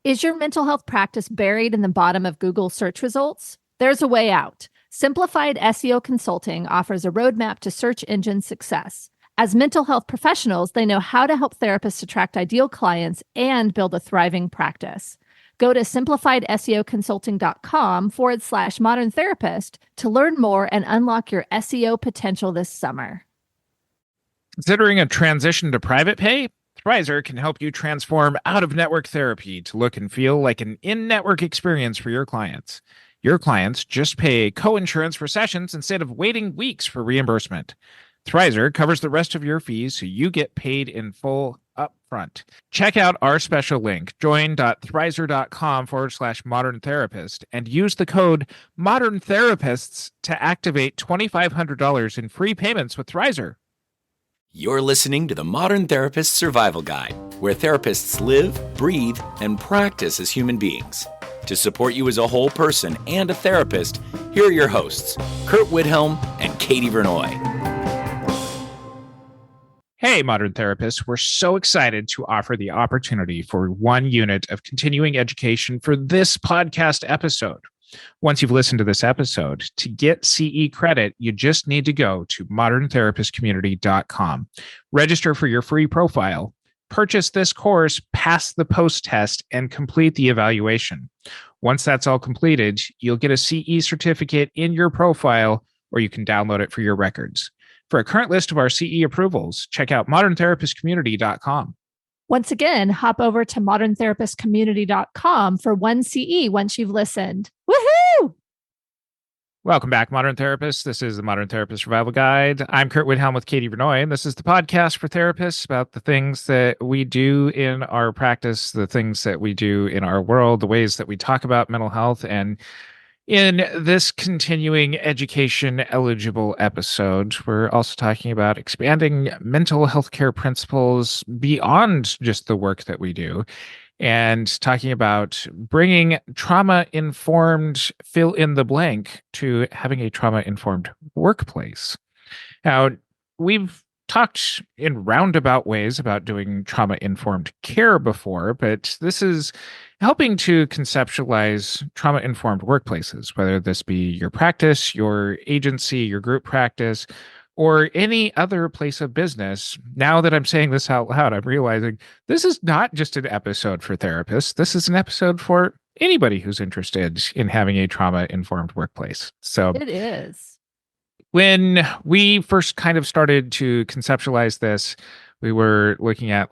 Is your mental health practice buried in the bottom of Google search results? There's a way out. Simplified SEO Consulting offers a roadmap to search engine success. As mental health professionals, they know how to help therapists attract ideal clients and build a thriving practice. Go to simplifiedseoconsulting.com/modern therapist to learn more and unlock your SEO potential this summer. Considering a transition to private pay? Thrizer can help you transform out-of-network therapy to look and feel like an in-network experience for your clients. Your clients just pay co-insurance for sessions instead of waiting weeks for reimbursement. Thrizer covers the rest of your fees so you get paid in full upfront. Check out our special link, join.thrizer.com/modern therapist, and use the code Modern Therapists to activate $2,500 in free payments with Thrizer. You're listening to the Modern Therapist Survival Guide, where therapists live, breathe, and practice as human beings. To support you as a whole person and a therapist, here are your hosts, Curt and Katie Vernoy. Hey, Modern Therapists, we're so excited to offer the opportunity for one unit of continuing education for this podcast episode. Once you've listened to this episode, to get CE credit, you just need to go to moderntherapistcommunity.com, register for your free profile, purchase this course, pass the post test, and complete the evaluation. Once that's all completed, you'll get a CE certificate in your profile, or you can download it for your records. For a current list of our CE approvals, check out moderntherapistcommunity.com. Once again, hop over to moderntherapistcommunity.com for one CE once you've listened. Woohoo! Welcome back, Modern Therapists. This is the Modern Therapist Survival Guide. I'm Curt with Katie Vernoy, and this is the podcast for therapists about the things that we do in our practice, the things that we do in our world, the ways that we talk about mental health. And in this continuing education eligible episode, we're also talking about expanding mental health care principles beyond just the work that we do, and talking about bringing trauma-informed fill in the blank to having a trauma-informed workplace. Now, we've talked in roundabout ways about doing trauma-informed care before, but this is helping to conceptualize trauma-informed workplaces, whether this be your practice, your agency, your group practice, or any other place of business. Now that I'm saying this out loud, I'm realizing this is not just an episode for therapists. This is an episode for anybody who's interested in having a trauma-informed workplace. So it is. When we first kind of started to conceptualize this, we were looking at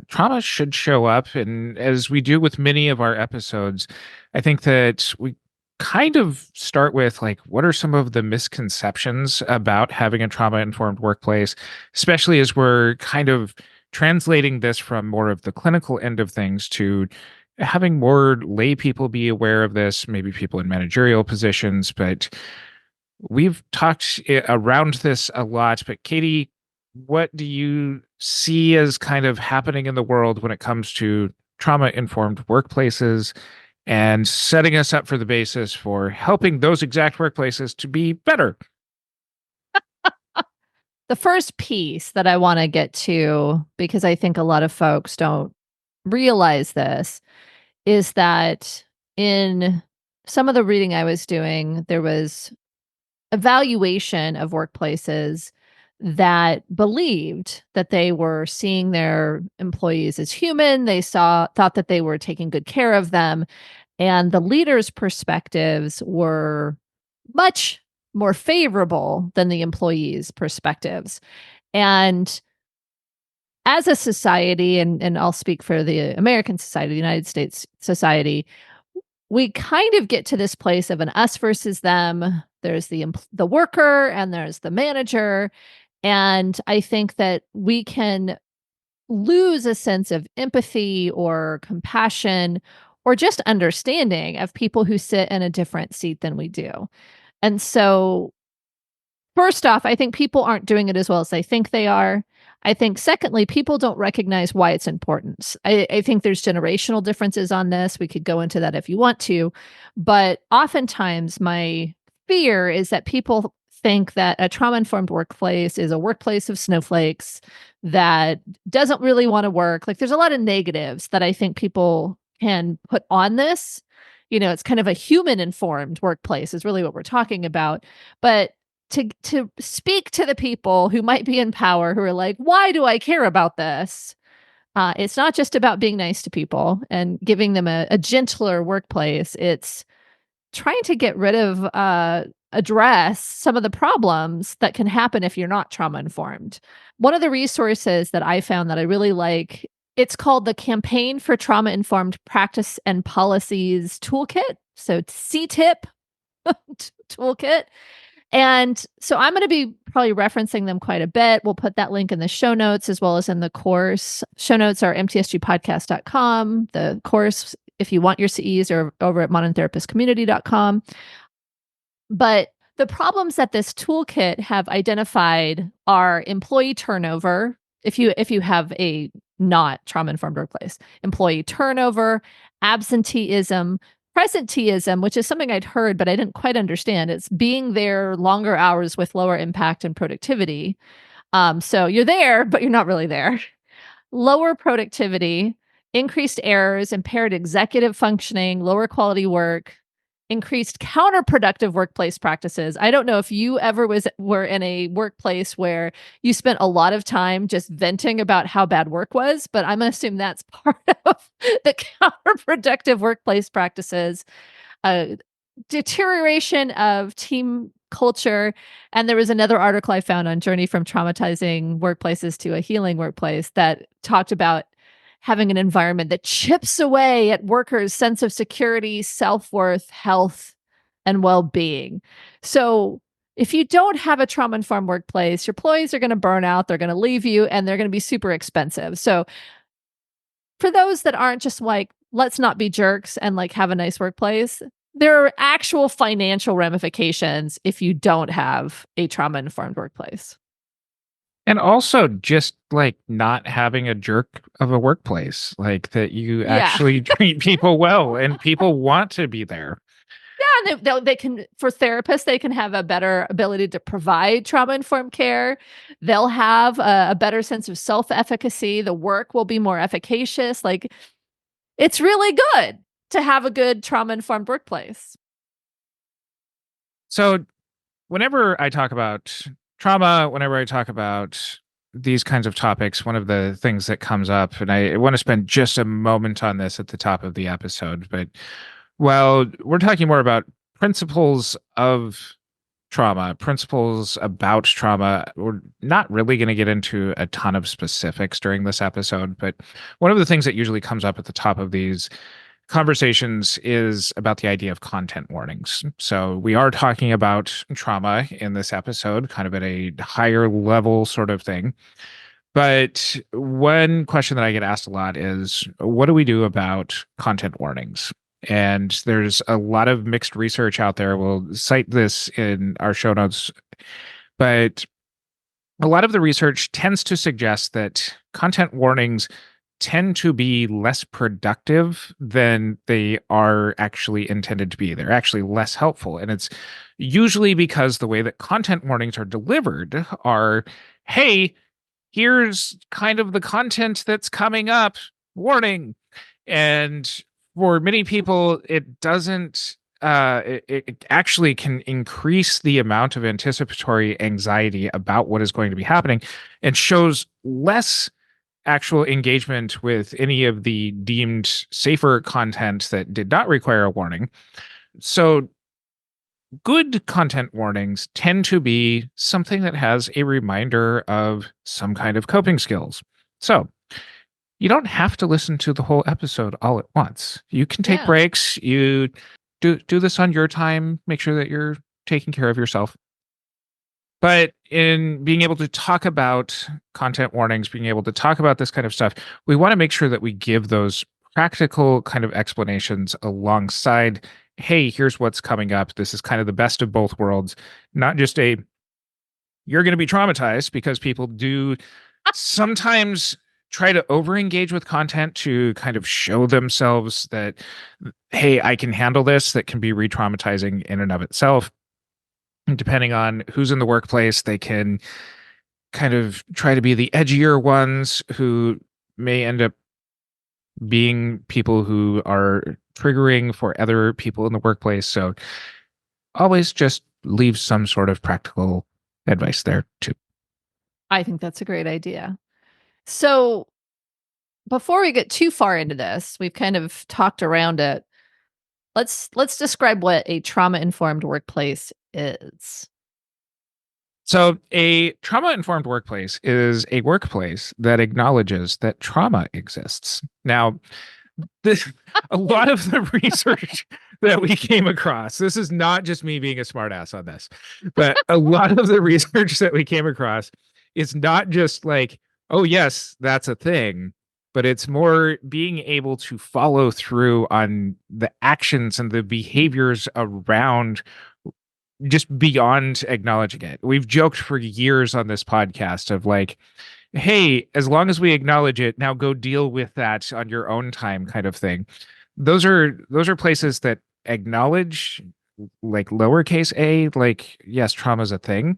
trauma should show up. And as we do with many of our episodes, I think that we kind of start with what are some of the misconceptions about having a trauma-informed workplace, especially as we're kind of translating this from more of the clinical end of things to having more lay people be aware of this, maybe people in managerial positions. But we've talked around this a lot. But Katie, what do you see as kind of happening in the world when it comes to trauma-informed workplaces and setting us up for the basis for helping those exact workplaces to be better? The first piece that I want to get to, because I think a lot of folks don't realize this, is that in some of the reading I was doing, there was evaluation of workplaces that believed that they were seeing their employees as human. They thought that they were taking good care of them. And the leaders' perspectives were much more favorable than the employees' perspectives. And as a society, and I'll speak for the American society, the United States society, we kind of get to this place of an us versus them. There's the worker and there's the manager. And I think that we can lose a sense of empathy or compassion or just understanding of people who sit in a different seat than we do. And so, first off, I think people aren't doing it as well as they think they are. I think, secondly, people don't recognize why it's important. I think there's generational differences on this. We could go into that if you want to. But oftentimes, my fear is that people think that a trauma-informed workplace is a workplace of snowflakes that doesn't really want to work. There's a lot of negatives that I think people can put on this. It's kind of a human informed workplace is really what we're talking about. But to speak to the people who might be in power who are like, why do I care about this? It's not just about being nice to people and giving them a gentler workplace. It's trying to get rid of, address some of the problems that can happen if you're not trauma informed. One of the resources that I found that I really like, it's called the Campaign for Trauma Informed Practice and Policies Toolkit. So CTIP toolkit. And so I'm going to be probably referencing them quite a bit. We'll put that link in the show notes as well as in the course. Show notes are mtsgpodcast.com. The course, if you want your CEs, are over at moderntherapistcommunity.com. But the problems that this toolkit have identified are employee turnover. If you have a not trauma-informed workplace, employee turnover, absenteeism, presenteeism, which is something I'd heard, but I didn't quite understand. It's being there longer hours with lower impact and productivity. So you're there, but you're not really there. Lower productivity, increased errors, impaired executive functioning, lower quality work, increased counterproductive workplace practices. I don't know if you ever were in a workplace where you spent a lot of time just venting about how bad work was, but I'm going to assume that's part of the counterproductive workplace practices. Deterioration of team culture. And there was another article I found on Journey from Traumatizing Workplaces to a Healing Workplace that talked about having an environment that chips away at workers' sense of security, self-worth, health, and well-being. So if you don't have a trauma-informed workplace, your employees are going to burn out, they're going to leave you, and they're going to be super expensive. So for those that aren't just like, let's not be jerks and like have a nice workplace, there are actual financial ramifications if you don't have a trauma-informed workplace. And also just like not having a jerk of a workplace, like that you actually treat people well and people want to be there. Yeah, and they can, for therapists, they can have a better ability to provide trauma-informed care. They'll have a better sense of self-efficacy. The work will be more efficacious. Like, it's really good to have a good trauma-informed workplace. So whenever I talk about trauma, whenever I talk about these kinds of topics, one of the things that comes up, and I want to spend just a moment on this at the top of the episode, but well, we're talking more about principles of trauma, principles about trauma. We're not really going to get into a ton of specifics during this episode, but one of the things that usually comes up at the top of these conversations is about the idea of content warnings. So we are talking about trauma in this episode, kind of at a higher level sort of thing. But one question that I get asked a lot is, what do we do about content warnings? And there's a lot of mixed research out there. We'll cite this in our show notes. But a lot of the research tends to suggest that content warnings tend to be less productive than they are actually intended to be. They're actually less helpful. And it's usually because the way that content warnings are delivered are, hey, here's kind of the content that's coming up, warning. And for many people, it doesn't, it actually can increase the amount of anticipatory anxiety about what is going to be happening and shows less actual engagement with any of the deemed safer content that did not require a warning. So good content warnings tend to be something that has a reminder of some kind of coping skills. So you don't have to listen to the whole episode all at once. You can take breaks. You do this on your time. Make sure that you're taking care of yourself. But in being able to talk about content warnings, being able to talk about this kind of stuff, we want to make sure that we give those practical kind of explanations alongside, hey, here's what's coming up. This is kind of the best of both worlds, not just a, you're going to be traumatized, because people do sometimes try to over-engage with content to kind of show themselves that, hey, I can handle this. That can be re-traumatizing in and of itself. And depending on who's in the workplace, they can kind of try to be the edgier ones who may end up being people who are triggering for other people in the workplace. So always just leave some sort of practical advice there too. I think that's a great idea. So, before we get too far into this, we've kind of talked around it. Let's describe what a trauma-informed workplace is. So, a trauma informed workplace is a workplace that acknowledges that trauma exists. Now, this a lot of the research that we came across, this is not just me being a smartass on this, but a lot of the research that we came across is not just like, oh, yes, that's a thing, but it's more being able to follow through on the actions and the behaviors around just beyond acknowledging it. We've joked for years on this podcast of like, hey, as long as we acknowledge it, now go deal with that on your own time kind of thing. Those are places that acknowledge like lowercase a, like, yes, trauma is a thing,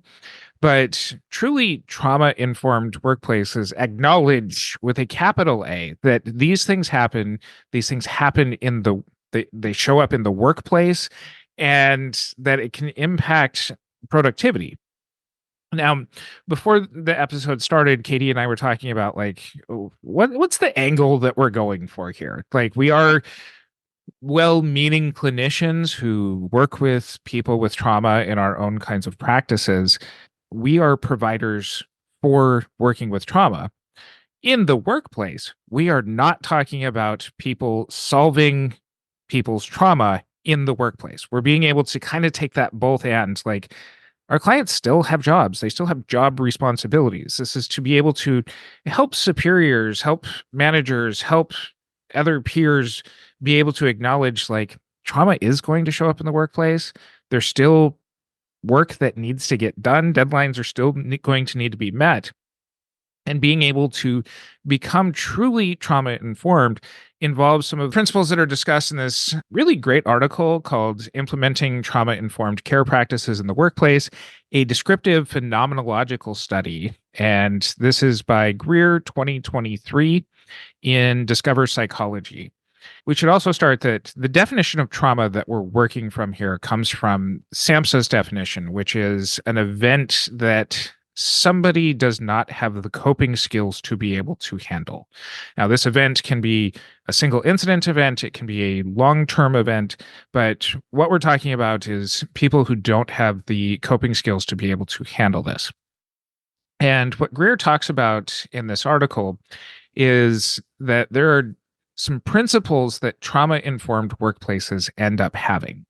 but truly trauma informed workplaces acknowledge with a capital A that these things happen in they show up in the workplace, and that it can impact productivity. Now, before the episode started, Katie and I were talking about like what's the angle that we're going for here? Like, we are well-meaning clinicians who work with people with trauma in our own kinds of practices. We are providers for working with trauma. In the workplace, we are not talking about people solving people's trauma in the workplace. We're being able to kind of take that both ends. Like, our clients still have jobs, they still have job responsibilities. This is to be able to help superiors, help managers, help other peers be able to acknowledge like trauma is going to show up in the workplace. There's still work that needs to get done, deadlines are still going to need to be met, and being able to become truly trauma informed involves some of the principles that are discussed in this really great article called Implementing Trauma Informed Care Practices in the Workplace, a descriptive phenomenological study. And this is by Greer 2023 in Discover Psychology. We should also start that the definition of trauma that we're working from here comes from SAMHSA's definition, which is an event that somebody does not have the coping skills to be able to handle. Now, this event can be a single incident event, it can be a long-term event, but what we're talking about is people who don't have the coping skills to be able to handle this. And what Greer talks about in this article is that there are some principles that trauma informed workplaces end up having.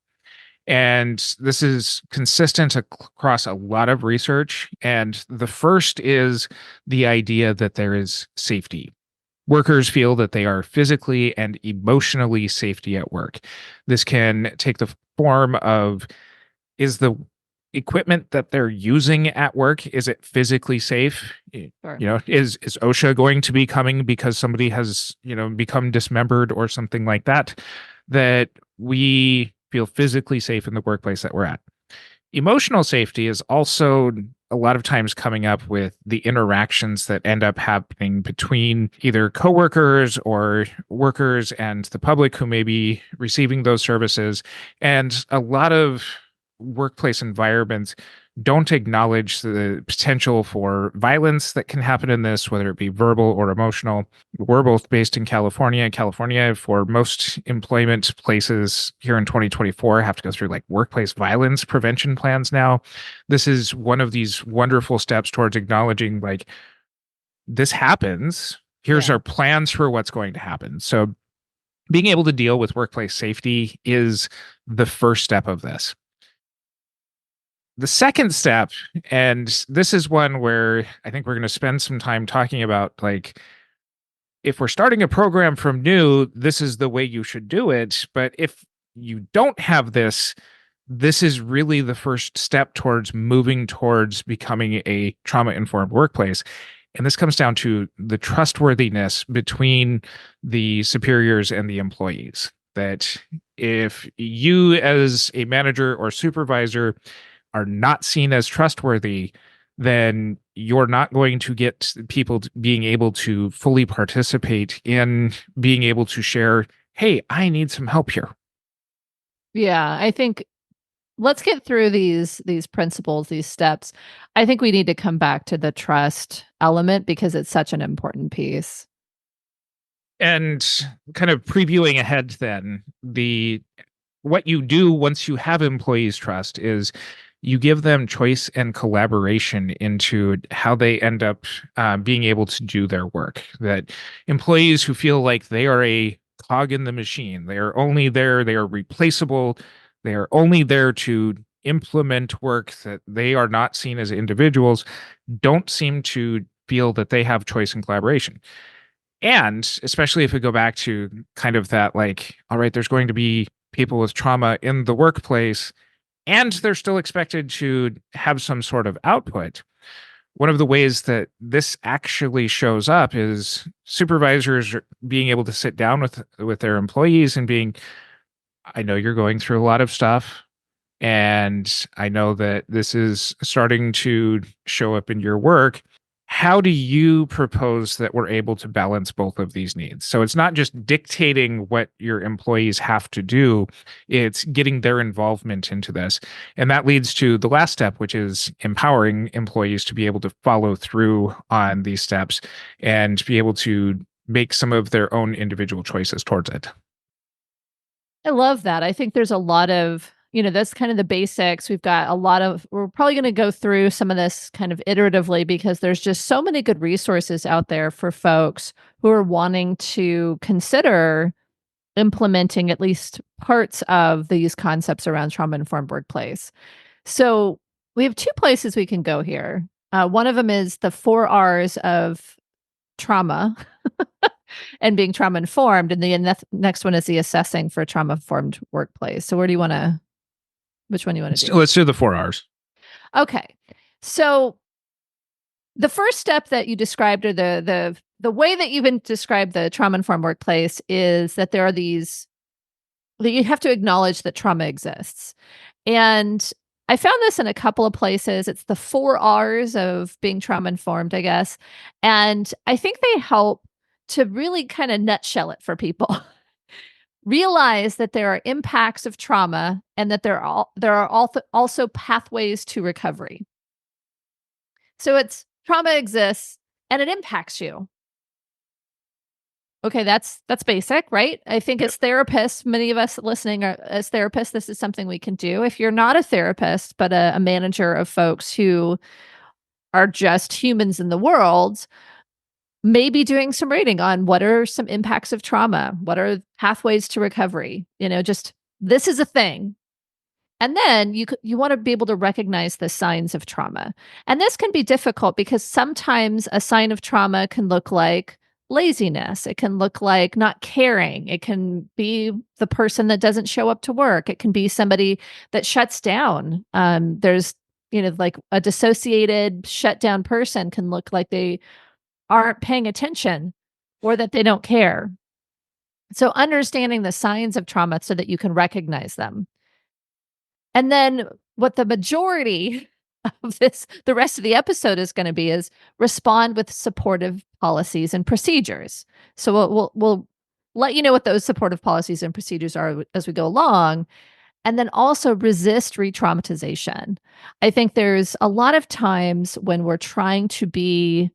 And this is consistent across a lot of research. And the first is the idea that there is safety. Workers feel that they are physically and emotionally safety at work. This can take the form of, is the equipment that they're using at work, is it physically safe? Sure. Is OSHA going to be coming because somebody has, become dismembered or something like that? That we feel physically safe in the workplace that we're at. Emotional safety is also a lot of times coming up with the interactions that end up happening between either coworkers or workers and the public who may be receiving those services. And a lot of workplace environments don't acknowledge the potential for violence that can happen in this, whether it be verbal or emotional. We're both based in California. California, for most employment places here in 2024, have to go through like workplace violence prevention plans now. This is one of these wonderful steps towards acknowledging like, this happens. Here's our plans for what's going to happen. So being able to deal with workplace safety is the first step of this. The second step, and this is one where I think we're going to spend some time talking about, like, if we're starting a program from new, this is the way you should do it. But if you don't have this, this is really the first step towards moving towards becoming a trauma-informed workplace. And this comes down to the trustworthiness between the superiors and the employees. That if you as a manager or supervisor are not seen as trustworthy, then you're not going to get people being able to fully participate in being able to share, hey, I need some help here. Yeah, I think let's get through these principles, these steps. I think we need to come back to the trust element because it's such an important piece. And kind of previewing ahead then, the what you do once you have employees trust is you give them choice and collaboration into how they end up being able to do their work. That employees who feel like they are a cog in the machine, they are only there, they are replaceable, they are only there to implement work, that they are not seen as individuals, don't seem to feel that they have choice and collaboration. And especially if we go back to kind of that, like, all right, there's going to be people with trauma in the workplace, and they're still expected to have some sort of output. One of the ways that this actually shows up is supervisors being able to sit down with their employees and being, I know you're going through a lot of stuff, and I know that this is starting to show up in your work. How do you propose that we're able to balance both of these needs? So it's not just dictating what your employees have to do, it's getting their involvement into this. And that leads to the last step, which is empowering employees to be able to follow through on these steps and be able to make some of their own individual choices towards it. I love that. I think there's a lot of, that's kind of the basics. We've got we're probably going to go through some of this kind of iteratively because there's just so many good resources out there for folks who are wanting to consider implementing at least parts of these concepts around trauma-informed workplace. So we have two places we can go here. One of them is the 4 Rs of trauma and being trauma informed. And the next one is the assessing for trauma informed workplace. So which one do you want to do? Let's do the 4 Rs. Okay. So the first step that you described, or the way that you've been described the trauma informed workplace, is that there are these, that you have to acknowledge that trauma exists. And I found this in a couple of places. It's the 4 Rs of being trauma informed, I guess. And I think they help to really kind of nutshell it for people. Realize that there are impacts of trauma and that there are also pathways to recovery. So it's trauma exists and it impacts you. Okay, that's basic, right? I think as therapists, many of us listening as therapists, this is something we can do. If you're not a therapist, but a manager of folks who are just humans in the world, maybe doing some reading on what are some impacts of trauma, what are pathways to recovery, just this is a thing. And then you want to be able to recognize the signs of trauma. And this can be difficult because sometimes a sign of trauma can look like laziness. It can look like not caring. It can be the person that doesn't show up to work. It can be somebody that shuts down. There's, like a dissociated, shut down person can look like they aren't paying attention or that they don't care. So understanding the signs of trauma so that you can recognize them. And then what the majority of the rest of the episode is going to be is respond with supportive policies and procedures. So we'll let you know what those supportive policies and procedures are as we go along. And then also resist re-traumatization. I think there's a lot of times when we're trying to be,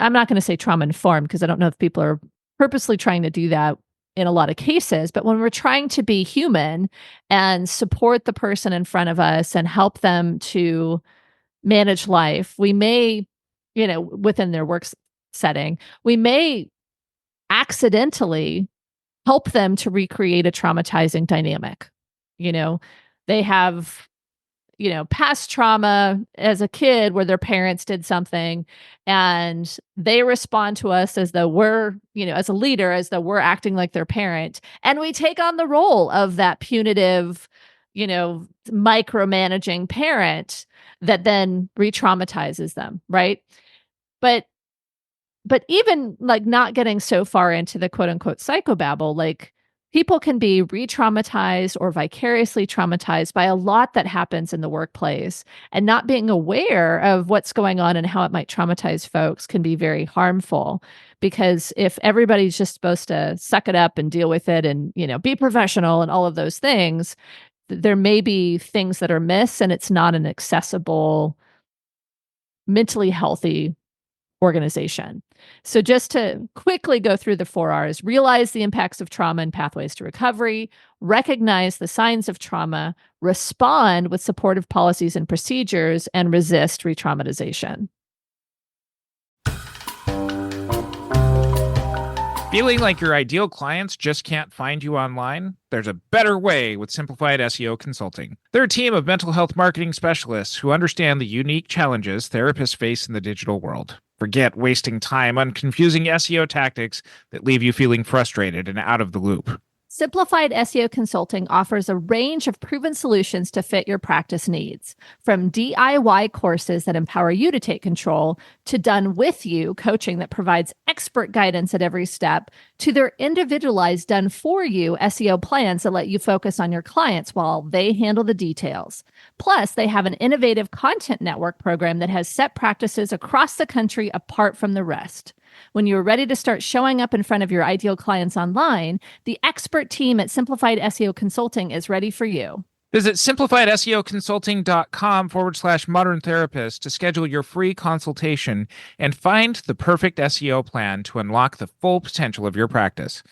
I'm not going to say trauma informed because I don't know if people are purposely trying to do that in a lot of cases, but when we're trying to be human and support the person in front of us and help them to manage life, we may, within their work setting, we may accidentally help them to recreate a traumatizing dynamic. They have past trauma as a kid where their parents did something and they respond to us as though we're, as a leader, as though we're acting like their parent. And we take on the role of that punitive, micromanaging parent that then re-traumatizes them. Right. But even like not getting so far into the quote unquote psychobabble, like People can be re-traumatized or vicariously traumatized by a lot that happens in the workplace, and not being aware of what's going on and how it might traumatize folks can be very harmful, because if everybody's just supposed to suck it up and deal with it and, be professional and all of those things, there may be things that are missed, and it's not an accessible, mentally healthy organization. So, just to quickly go through the 4 R's: realize the impacts of trauma and pathways to recovery, recognize the signs of trauma, respond with supportive policies and procedures, and resist re traumatization. Feeling like your ideal clients just can't find you online? There's a better way with Simplified SEO Consulting. They're a team of mental health marketing specialists who understand the unique challenges therapists face in the digital world. Forget wasting time on confusing SEO tactics that leave you feeling frustrated and out of the loop. Simplified SEO Consulting offers a range of proven solutions to fit your practice needs, from DIY courses that empower you to take control, to done with you coaching that provides expert guidance at every step, to their individualized done for you SEO plans that let you focus on your clients while they handle the details. Plus, they have an innovative content network program that has set practices across the country apart from the rest. When you're ready to start showing up in front of your ideal clients online, the expert team at Simplified SEO Consulting is ready for you. Visit simplifiedseoconsulting.com/modern therapist to schedule your free consultation and find the perfect SEO plan to unlock the full potential of your practice.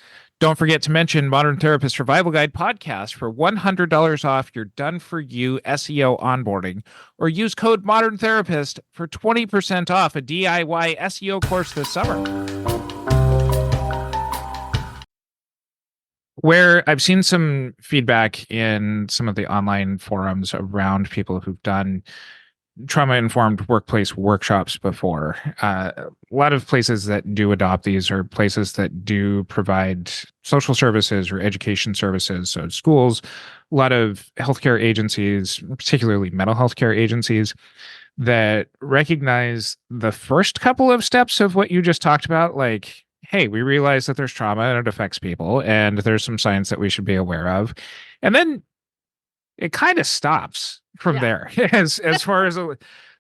Don't forget to mention Modern Therapist Survival Guide podcast for $100 off your done-for-you SEO onboarding, or use code Modern Therapist for 20% off a DIY SEO course this summer. Where I've seen some feedback in some of the online forums around people who've done trauma-informed workplace workshops before. A lot of places that do adopt these are places that do provide social services or education services. So schools, a lot of healthcare agencies, particularly mental health care agencies, that recognize the first couple of steps of what you just talked about, like, hey, we realize that there's trauma and it affects people, and there's some signs that we should be aware of. And then it kind of stops from there as far as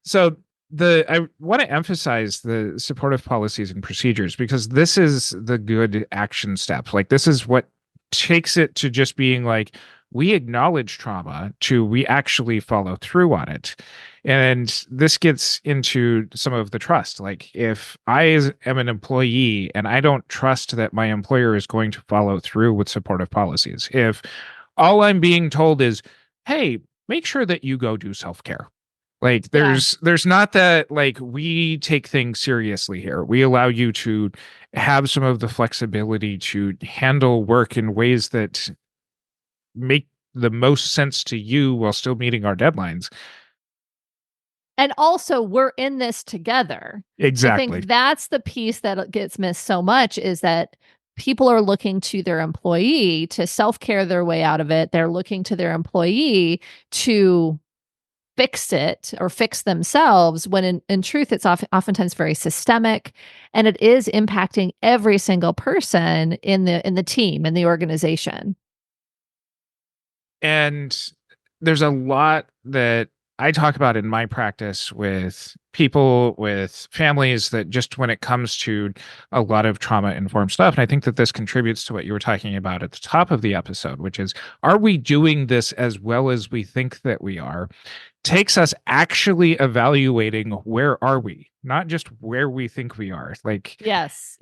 so I want to emphasize the supportive policies and procedures, because this is the good action step. Like, this is what takes it to just being like, we acknowledge trauma to we actually follow through on it. And this gets into some of the trust. Like, if I am an employee and I don't trust that my employer is going to follow through with supportive policies, if all I'm being told is, hey, make sure that you go do self-care. Like, there's not that, like, we take things seriously here. We allow you to have some of the flexibility to handle work in ways that make the most sense to you while still meeting our deadlines. And also, we're in this together. Exactly. I think that's the piece that gets missed so much, is that people are looking to their employee to self-care their way out of it. They're looking to their employee to fix it or fix themselves, when in truth, it's oftentimes very systemic, and it is impacting every single person in the team, in the organization. And there's a lot that I talk about in my practice with people, with families, that just when it comes to a lot of trauma-informed stuff, and I think that this contributes to what you were talking about at the top of the episode, which is, are we doing this as well as we think that we are? Takes us actually evaluating, where are we, not just where we think we are. Like, Yes.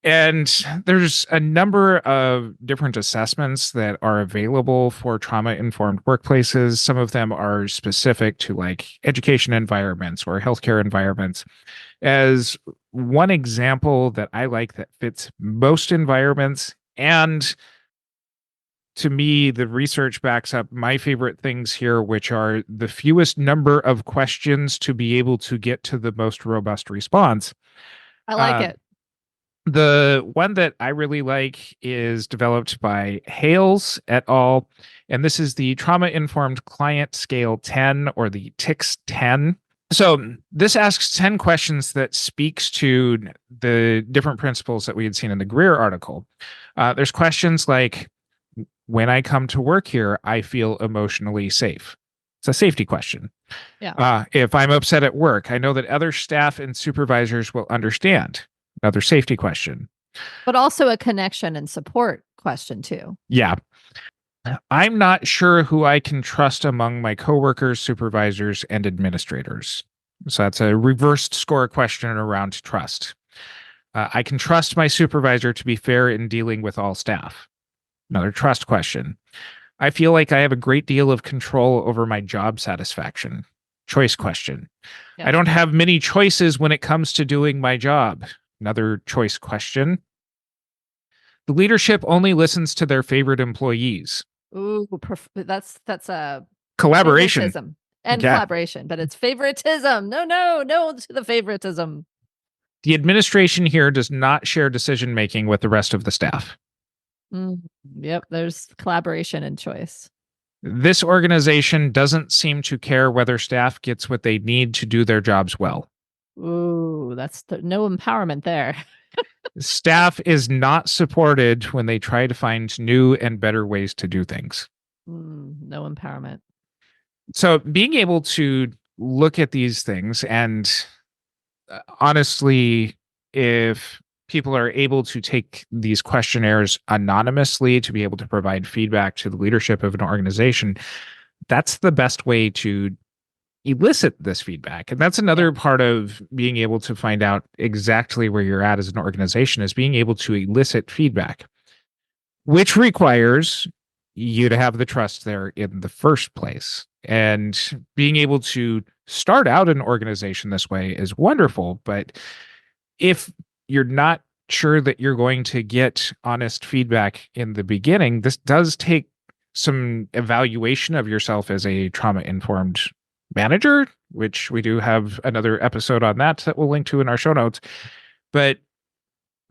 and there's a number of different assessments that are available for trauma-informed workplaces. Some of them are specific to, like, education environments or healthcare environments. As one example that I like that fits most environments, and to me, the research backs up my favorite things here, which are the fewest number of questions to be able to get to the most robust response. I like it. The one that I really like is developed by Hales et al., and this is the Trauma Informed Client Scale 10, or the TICS 10. So this asks 10 questions that speaks to the different principles that we had seen in the Greer article. There's questions like, when I come to work here, I feel emotionally safe. It's a safety question. Yeah. If I'm upset at work, I know that other staff and supervisors will understand. Another safety question. But also a connection and support question too. Yeah. I'm not sure who I can trust among my coworkers, supervisors, and administrators. So that's a reversed score question around trust. I can trust my supervisor to be fair in dealing with all staff. Another trust question. I feel like I have a great deal of control over my job satisfaction. Choice question. Yeah. I don't have many choices when it comes to doing my job. Another choice question. The leadership only listens to their favorite employees. Ooh, that's a Collaboration. favoritism and Yeah. collaboration, but it's favoritism. No to the favoritism. The administration here does not share decision making with the rest of the staff. Yep, there's collaboration and choice. This organization doesn't seem to care whether staff gets what they need to do their jobs well. Ooh, that's no empowerment there. Staff is not supported when they try to find new and better ways to do things. No empowerment. So being able to look at these things and honestly, if people are able to take these questionnaires anonymously to be able to provide feedback to the leadership of an organization, that's the best way to elicit this feedback. And that's another part of being able to find out exactly where you're at as an organization, is being able to elicit feedback, which requires you to have the trust there in the first place. And being able to start out an organization this way is wonderful. But if you're not sure that you're going to get honest feedback in the beginning, this does take some evaluation of yourself as a trauma-informed manager, which we do have another episode on that we'll link to in our show notes. But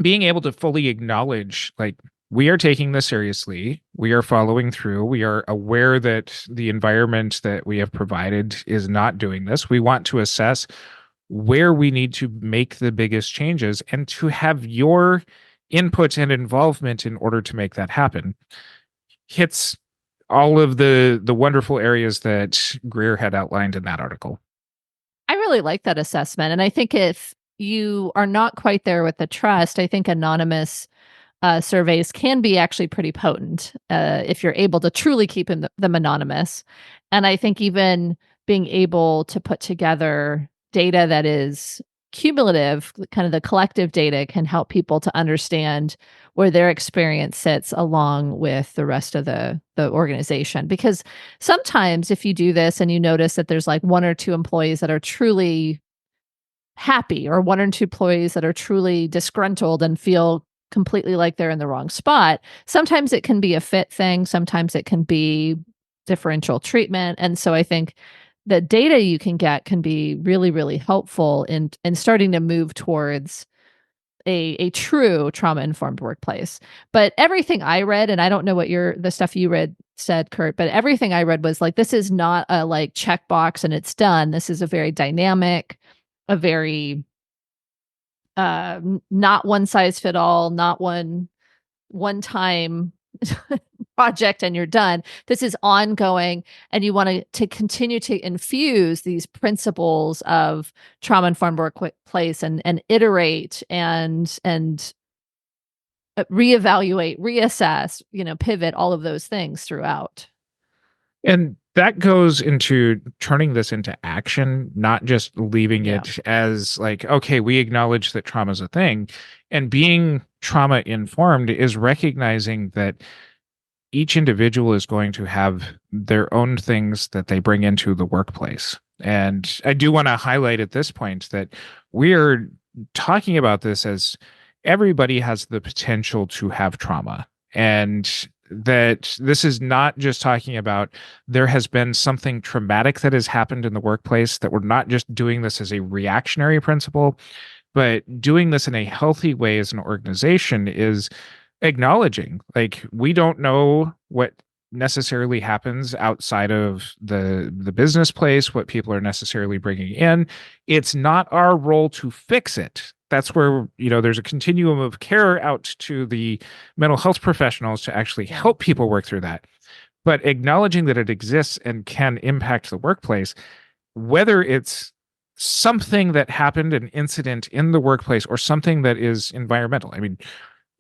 being able to fully acknowledge, like, we are taking this seriously, we are following through, we are aware that the environment that we have provided is not doing this. We want to assess where we need to make the biggest changes and to have your input and involvement in order to make that happen. Hits all of the wonderful areas that Greer had outlined in that article. I really like that assessment. And I think if you are not quite there with the trust, I think anonymous surveys can be actually pretty potent if you're able to truly keep them anonymous. And I think even being able to put together data that is cumulative, kind of the collective data, can help people to understand where their experience sits along with the rest of the organization. Because sometimes if you do this and you notice that there's like one or two employees that are truly happy, or one or two employees that are truly disgruntled and feel completely like they're in the wrong spot, sometimes it can be a fit thing, sometimes it can be differential treatment. And so I think the data you can get can be really, really helpful in starting to move towards a true trauma-informed workplace. But everything I read, and I don't know what the stuff you read said, Curt, but everything I read was like, this is not a like checkbox and it's done. This is a very dynamic, a very not one size fit all, not one time project and you're done. This is ongoing, and you want to continue to infuse these principles of trauma-informed workplace and iterate and reevaluate, reassess, pivot, all of those things throughout. And that goes into turning this into action, not just leaving it as like, okay, we acknowledge that trauma is a thing. And being trauma informed is recognizing that each individual is going to have their own things that they bring into the workplace. And I do want to highlight at this point that we are talking about this as everybody has the potential to have trauma. And that this is not just talking about there has been something traumatic that has happened in the workplace, that we're not just doing this as a reactionary principle, but doing this in a healthy way as an organization is acknowledging, like, we don't know what necessarily happens outside of the business place, what people are necessarily bringing in. It's not our role to fix it. That's where, there's a continuum of care out to the mental health professionals to actually help people work through that. But acknowledging that it exists and can impact the workplace, whether it's something that happened, an incident in the workplace, or something that is environmental. I mean,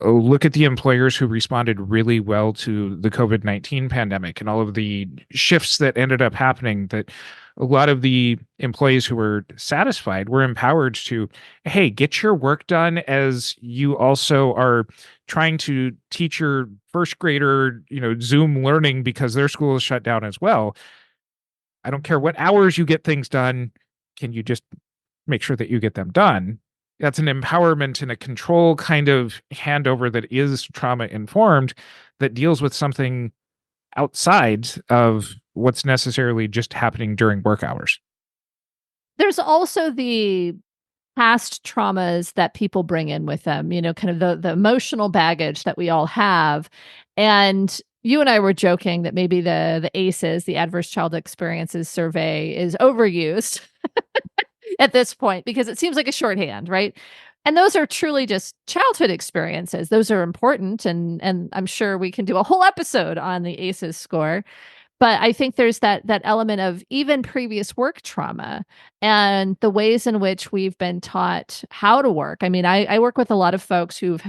look at the employers who responded really well to the COVID-19 pandemic and all of the shifts that ended up happening, that a lot of the employees who were satisfied were empowered to, hey, get your work done as you also are trying to teach your first grader, Zoom learning because their school is shut down as well. I don't care what hours you get things done. Can you just make sure that you get them done? That's an empowerment and a control kind of handover that is trauma informed, that deals with something outside of what's necessarily just happening during work hours. There's also the past traumas that people bring in with them, kind of the emotional baggage that we all have. And you and I were joking that maybe the ACEs, the Adverse Child Experiences Survey, is overused at this point because it seems like a shorthand, right? And those are truly just childhood experiences. Those are important, and I'm sure we can do a whole episode on the ACEs score. But I think there's that element of even previous work trauma and the ways in which we've been taught how to work. I mean, I work with a lot of folks who've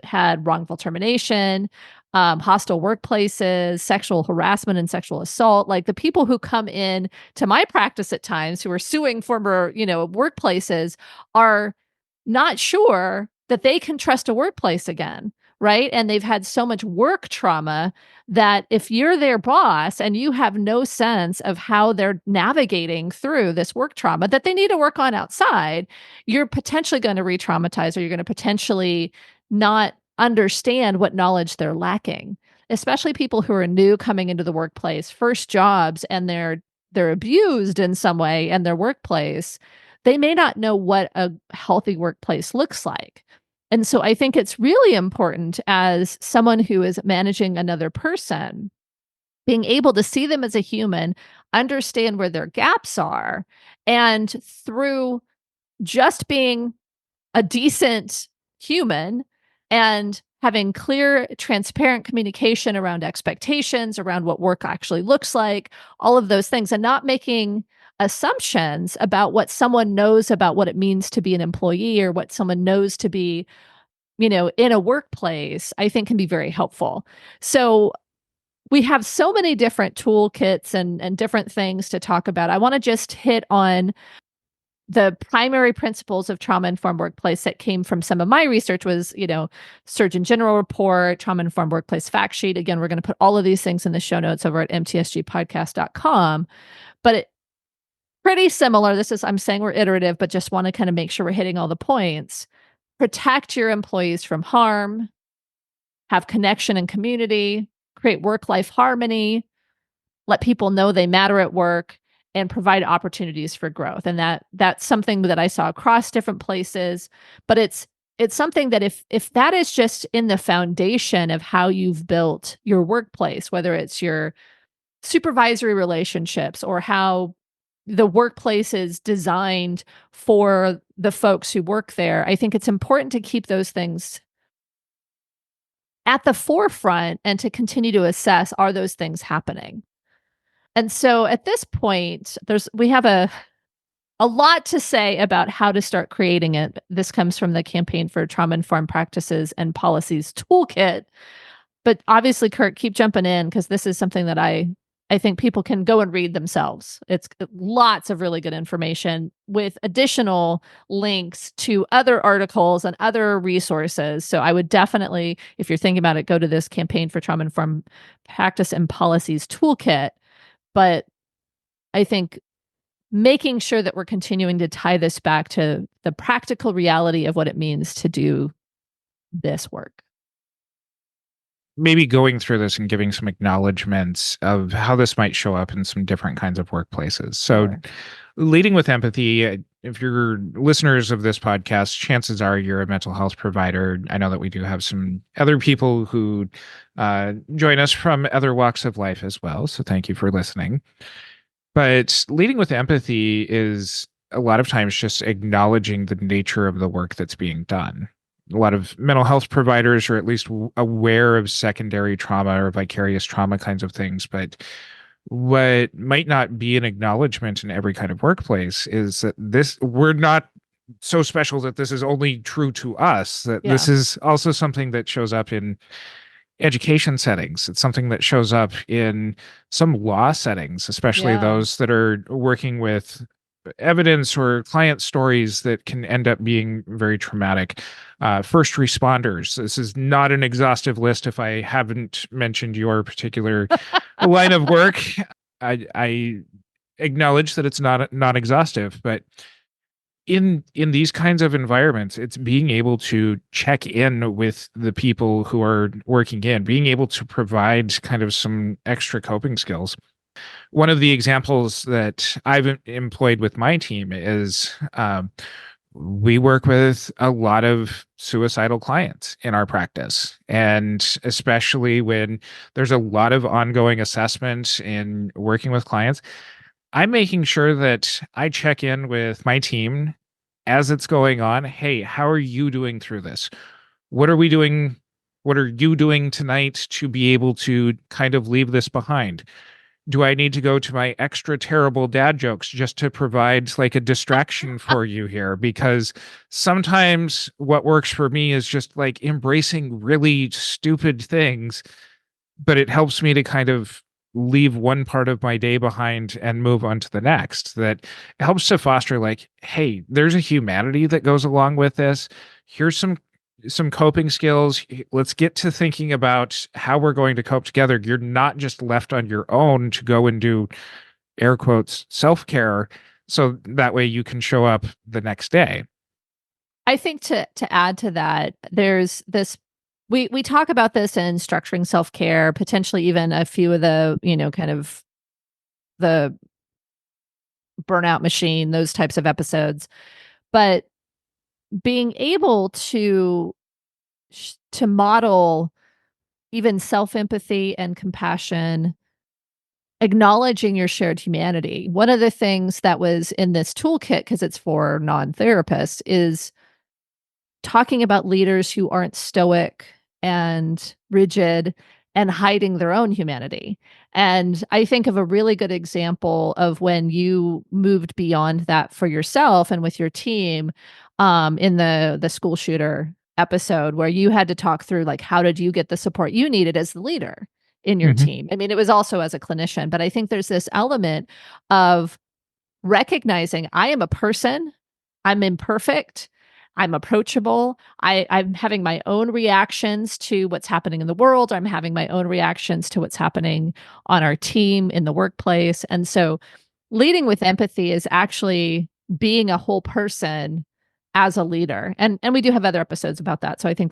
had wrongful termination, hostile workplaces, sexual harassment and sexual assault. Like the people who come in to my practice at times who are suing former, workplaces are not sure that they can trust a workplace again. Right. And they've had so much work trauma that if you're their boss and you have no sense of how they're navigating through this work trauma that they need to work on outside, you're potentially going to re-traumatize, or you're going to potentially not understand what knowledge they're lacking, especially people who are new coming into the workplace, first jobs, and they're abused in some way in their workplace. They may not know what a healthy workplace looks like. And so I think it's really important as someone who is managing another person, being able to see them as a human, understand where their gaps are, and through just being a decent human and having clear, transparent communication around expectations, around what work actually looks like, all of those things, and not making assumptions about what someone knows about what it means to be an employee or what someone knows to be, in a workplace, I think can be very helpful. So we have so many different toolkits and different things to talk about. I want to just hit on the primary principles of trauma-informed workplace that came from some of my research was, Surgeon General report, trauma-informed workplace fact sheet. Again, we're going to put all of these things in the show notes over at mtsgpodcast.com. But pretty similar. I'm saying we're iterative, but just want to kind of make sure we're hitting all the points. Protect your employees from harm, have connection and community, create work-life harmony, let people know they matter at work, and provide opportunities for growth. And that's something that I saw across different places, but it's something that if that is just in the foundation of how you've built your workplace, whether it's your supervisory relationships or how the workplace is designed for the folks who work there, I think it's important to keep those things at the forefront and to continue to assess, are those things happening? And so at this point, we have a lot to say about how to start creating it. This comes from the Campaign for Trauma-Informed Practices and Policies Toolkit. But obviously, Curt, keep jumping in because this is something that I think people can go and read themselves. It's lots of really good information with additional links to other articles and other resources. So I would definitely, if you're thinking about it, go to this Campaign for Trauma-Informed Practice and Policies Toolkit. But I think making sure that we're continuing to tie this back to the practical reality of what it means to do this work. Maybe going through this and giving some acknowledgments of how this might show up in some different kinds of workplaces. So, Sure. Leading with empathy, if you're listeners of this podcast, chances are you're a mental health provider. I know that we do have some other people who join us from other walks of life as well. So thank you for listening. But leading with empathy is a lot of times just acknowledging the nature of the work that's being done. A lot of mental health providers are at least aware of secondary trauma or vicarious trauma kinds of things. But what might not be an acknowledgement in every kind of workplace is that we're not so special that this is only true to us, that this is also something that shows up in education settings. It's something that shows up in some law settings, especially those that are working with evidence or client stories that can end up being very traumatic. First responders. This is not an exhaustive list if I haven't mentioned your particular line of work. I acknowledge that it's not exhaustive, but in these kinds of environments, it's being able to check in with the people who are working in, being able to provide kind of some extra coping skills. One of the examples that I've employed with my team is we work with a lot of suicidal clients in our practice. And especially when there's a lot of ongoing assessment in working with clients, I'm making sure that I check in with my team as it's going on. Hey, how are you doing through this? What are we doing? What are you doing tonight to be able to kind of leave this behind? Do I need to go to my extra terrible dad jokes just to provide like a distraction for you here? Because sometimes what works for me is just like embracing really stupid things, but it helps me to kind of leave one part of my day behind and move on to the next. That helps to foster like, hey, there's a humanity that goes along with this. Here's some coping skills. Let's get to thinking about how we're going to cope together. You're not just left on your own to go and do air quotes self-care, so that way you can show up the next day. I think to add to that, there's this, we talk about this in structuring self-care, potentially even a few of the, kind of the burnout machine, those types of episodes. But being able to model even self-empathy and compassion, acknowledging your shared humanity. One of the things that was in this toolkit, because it's for non-therapists, is talking about leaders who aren't stoic and rigid and hiding their own humanity. And I think of a really good example of when you moved beyond that for yourself and with your team, in the school shooter episode, where you had to talk through, like, how did you get the support you needed as the leader in your team? I mean, it was also as a clinician, but I think there's this element of recognizing I am a person, I'm imperfect, I'm approachable. I'm having my own reactions to what's happening in the world. I'm having my own reactions to what's happening on our team in the workplace. And so leading with empathy is actually being a whole person as a leader. And we do have other episodes about that. So I think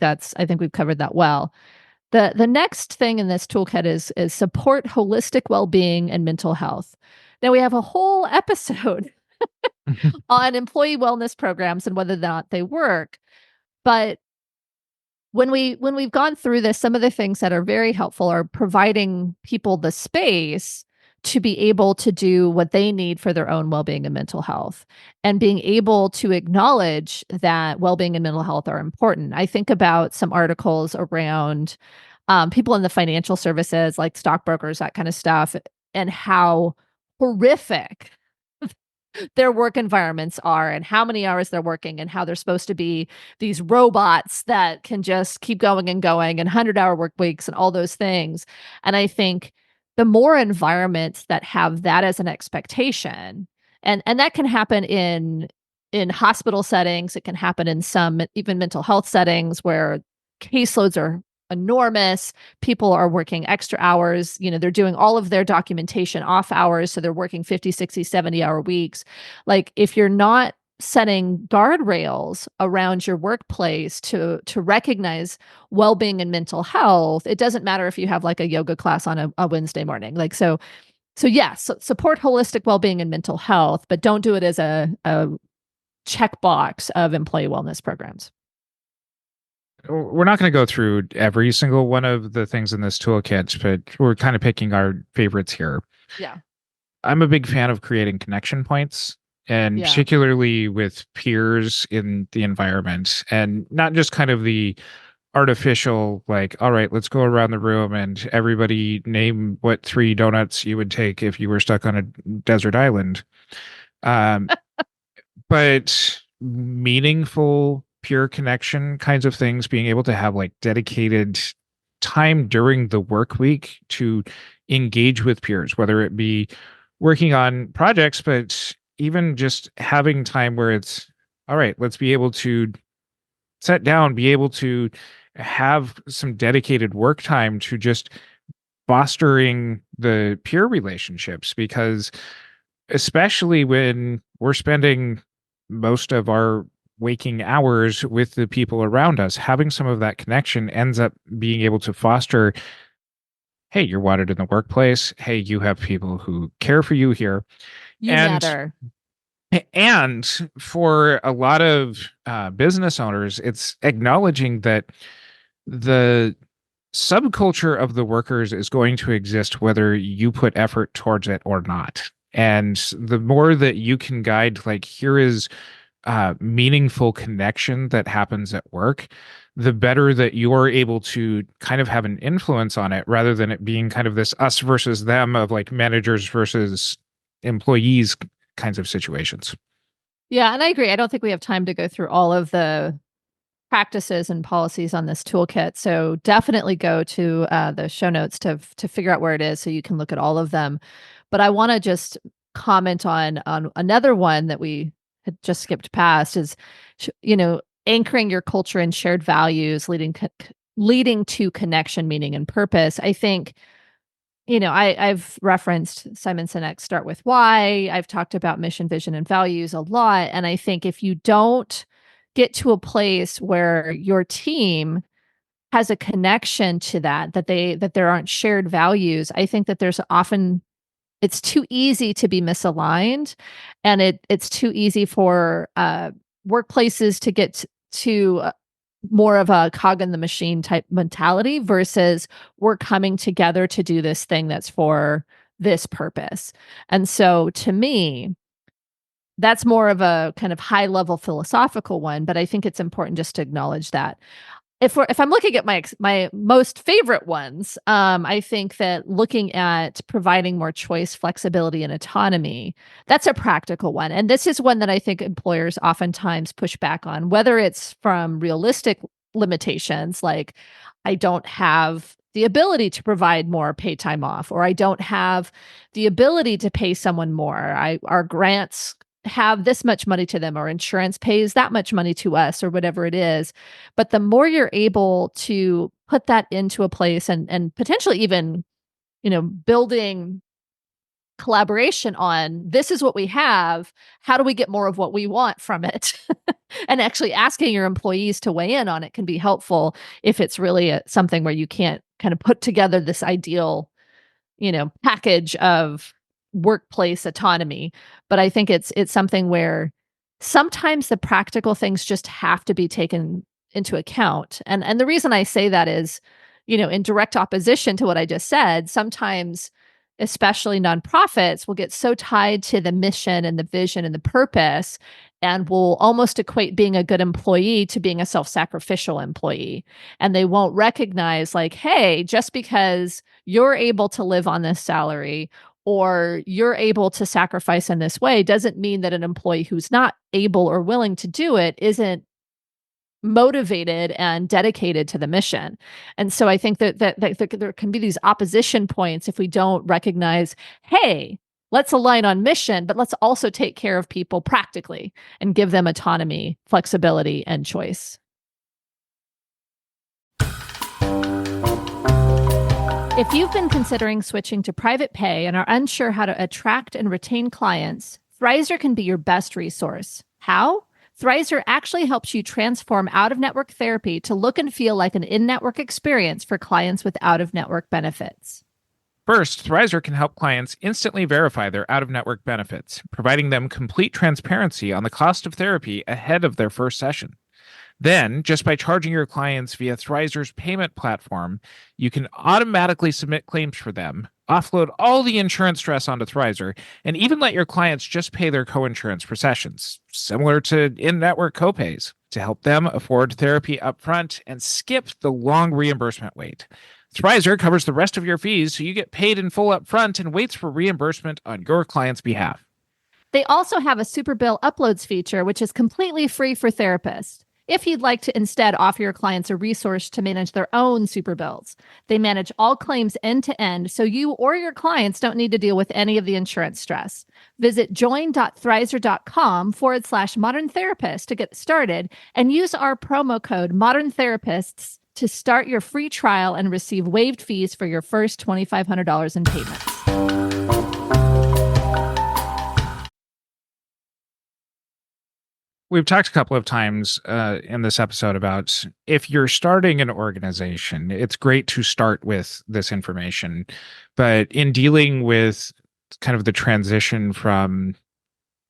we've covered that well. The next thing in this toolkit is support holistic well-being and mental health. Now we have a whole episode on employee wellness programs and whether or not they work. But when we've gone through this, some of the things that are very helpful are providing people the space to be able to do what they need for their own well-being and mental health, and being able to acknowledge that well-being and mental health are important. I think about some articles around people in the financial services, like stockbrokers, that kind of stuff, and how horrific their work environments are, and how many hours they're working, and how they're supposed to be these robots that can just keep going and going, and 100-hour work weeks and all those things. And I think the more environments that have that as an expectation, and that can happen in hospital settings, it can happen in some even mental health settings where caseloads are enormous. People are working extra hours. They're doing all of their documentation off hours. So they're working 50, 60, 70-hour weeks. Like, if you're not setting guardrails around your workplace to recognize well-being and mental health, it doesn't matter if you have like a yoga class on a Wednesday morning. Like, so yes, support holistic well-being and mental health, but don't do it as a checkbox of employee wellness programs. We're not going to go through every single one of the things in this toolkit, but we're kind of picking our favorites here. Yeah. I'm a big fan of creating connection points, and Yeah. particularly with peers in the environment, and not just kind of the artificial, like, all right, let's go around the room and everybody name what 3 donuts you would take if you were stuck on a desert island. But meaningful, pure connection kinds of things, being able to have like dedicated time during the work week to engage with peers, whether it be working on projects, but even just having time where it's all right, let's be able to sit down, be able to have some dedicated work time to just fostering the peer relationships, because especially when we're spending most of our waking hours with the people around us, having some of that connection ends up being able to foster, hey, you're wanted in the workplace. Hey, you have people who care for you here. You and matter. and for a lot of business owners, it's acknowledging that the subculture of the workers is going to exist whether you put effort towards it or not. And the more that you can guide, like, here is meaningful connection that happens at work, the better that you're able to kind of have an influence on it, rather than it being kind of this us versus them of like managers versus employees kinds of situations. Yeah, and I agree. I don't think we have time to go through all of the practices and policies on this toolkit. So definitely go to the show notes to figure out where it is so you can look at all of them. But I want to just comment on another one that we had just skipped past is, anchoring your culture and shared values, leading to connection, meaning, and purpose. I think, I've referenced Simon Sinek's Start With Why. I've talked about mission, vision, and values a lot. And I think if you don't get to a place where your team has a connection to that there aren't shared values, I think that it's too easy to be misaligned, and it's too easy for workplaces to get to more of a cog in the machine type mentality versus we're coming together to do this thing that's for this purpose. And so to me, that's more of a kind of high level philosophical one, but I think it's important just to acknowledge that. If I'm looking at my most favorite ones, I think that looking at providing more choice, flexibility, and autonomy, that's a practical one. And this is one that I think employers oftentimes push back on, whether it's from realistic limitations, like I don't have the ability to provide more paid time off, or I don't have the ability to pay someone more. Our grants have this much money to them, or insurance pays that much money to us, or whatever it is. But the more you're able to put that into a place and potentially even, building collaboration on, this is what we have, how do we get more of what we want from it? And actually asking your employees to weigh in on it can be helpful if it's really something where you can't kind of put together this ideal, package of workplace autonomy. But I think it's something where sometimes the practical things just have to be taken into account. And the reason I say that is, in direct opposition to what I just said, sometimes especially nonprofits will get so tied to the mission and the vision and the purpose, and will almost equate being a good employee to being a self-sacrificial employee. And they won't recognize, like, hey, just because you're able to live on this salary or you're able to sacrifice in this way doesn't mean that an employee who's not able or willing to do it isn't motivated and dedicated to the mission. And so I think that there can be these opposition points if we don't recognize, hey, let's align on mission, but let's also take care of people practically and give them autonomy, flexibility, and choice. If you've been considering switching to private pay and are unsure how to attract and retain clients, Thrizer can be your best resource. How? Thrizer actually helps you transform out-of-network therapy to look and feel like an in-network experience for clients with out-of-network benefits. First, Thrizer can help clients instantly verify their out-of-network benefits, providing them complete transparency on the cost of therapy ahead of their first session. Then, just by charging your clients via Thrizer's payment platform, you can automatically submit claims for them, offload all the insurance stress onto Thrizer, and even let your clients just pay their coinsurance for sessions, similar to in-network copays, to help them afford therapy upfront and skip the long reimbursement wait. Thrizer covers the rest of your fees, so you get paid in full upfront and waits for reimbursement on your client's behalf. They also have a super bill uploads feature, which is completely free for therapists. If you'd like to instead offer your clients a resource to manage their own super bills, they manage all claims end to end, so you or your clients don't need to deal with any of the insurance stress. Visit join.thrizer.com/modern therapist to get started and use our promo code modern therapists to start your free trial and receive waived fees for your first $2,500 in payments. We've talked a couple of times in this episode about if you're starting an organization, it's great to start with this information. But in dealing with kind of the transition from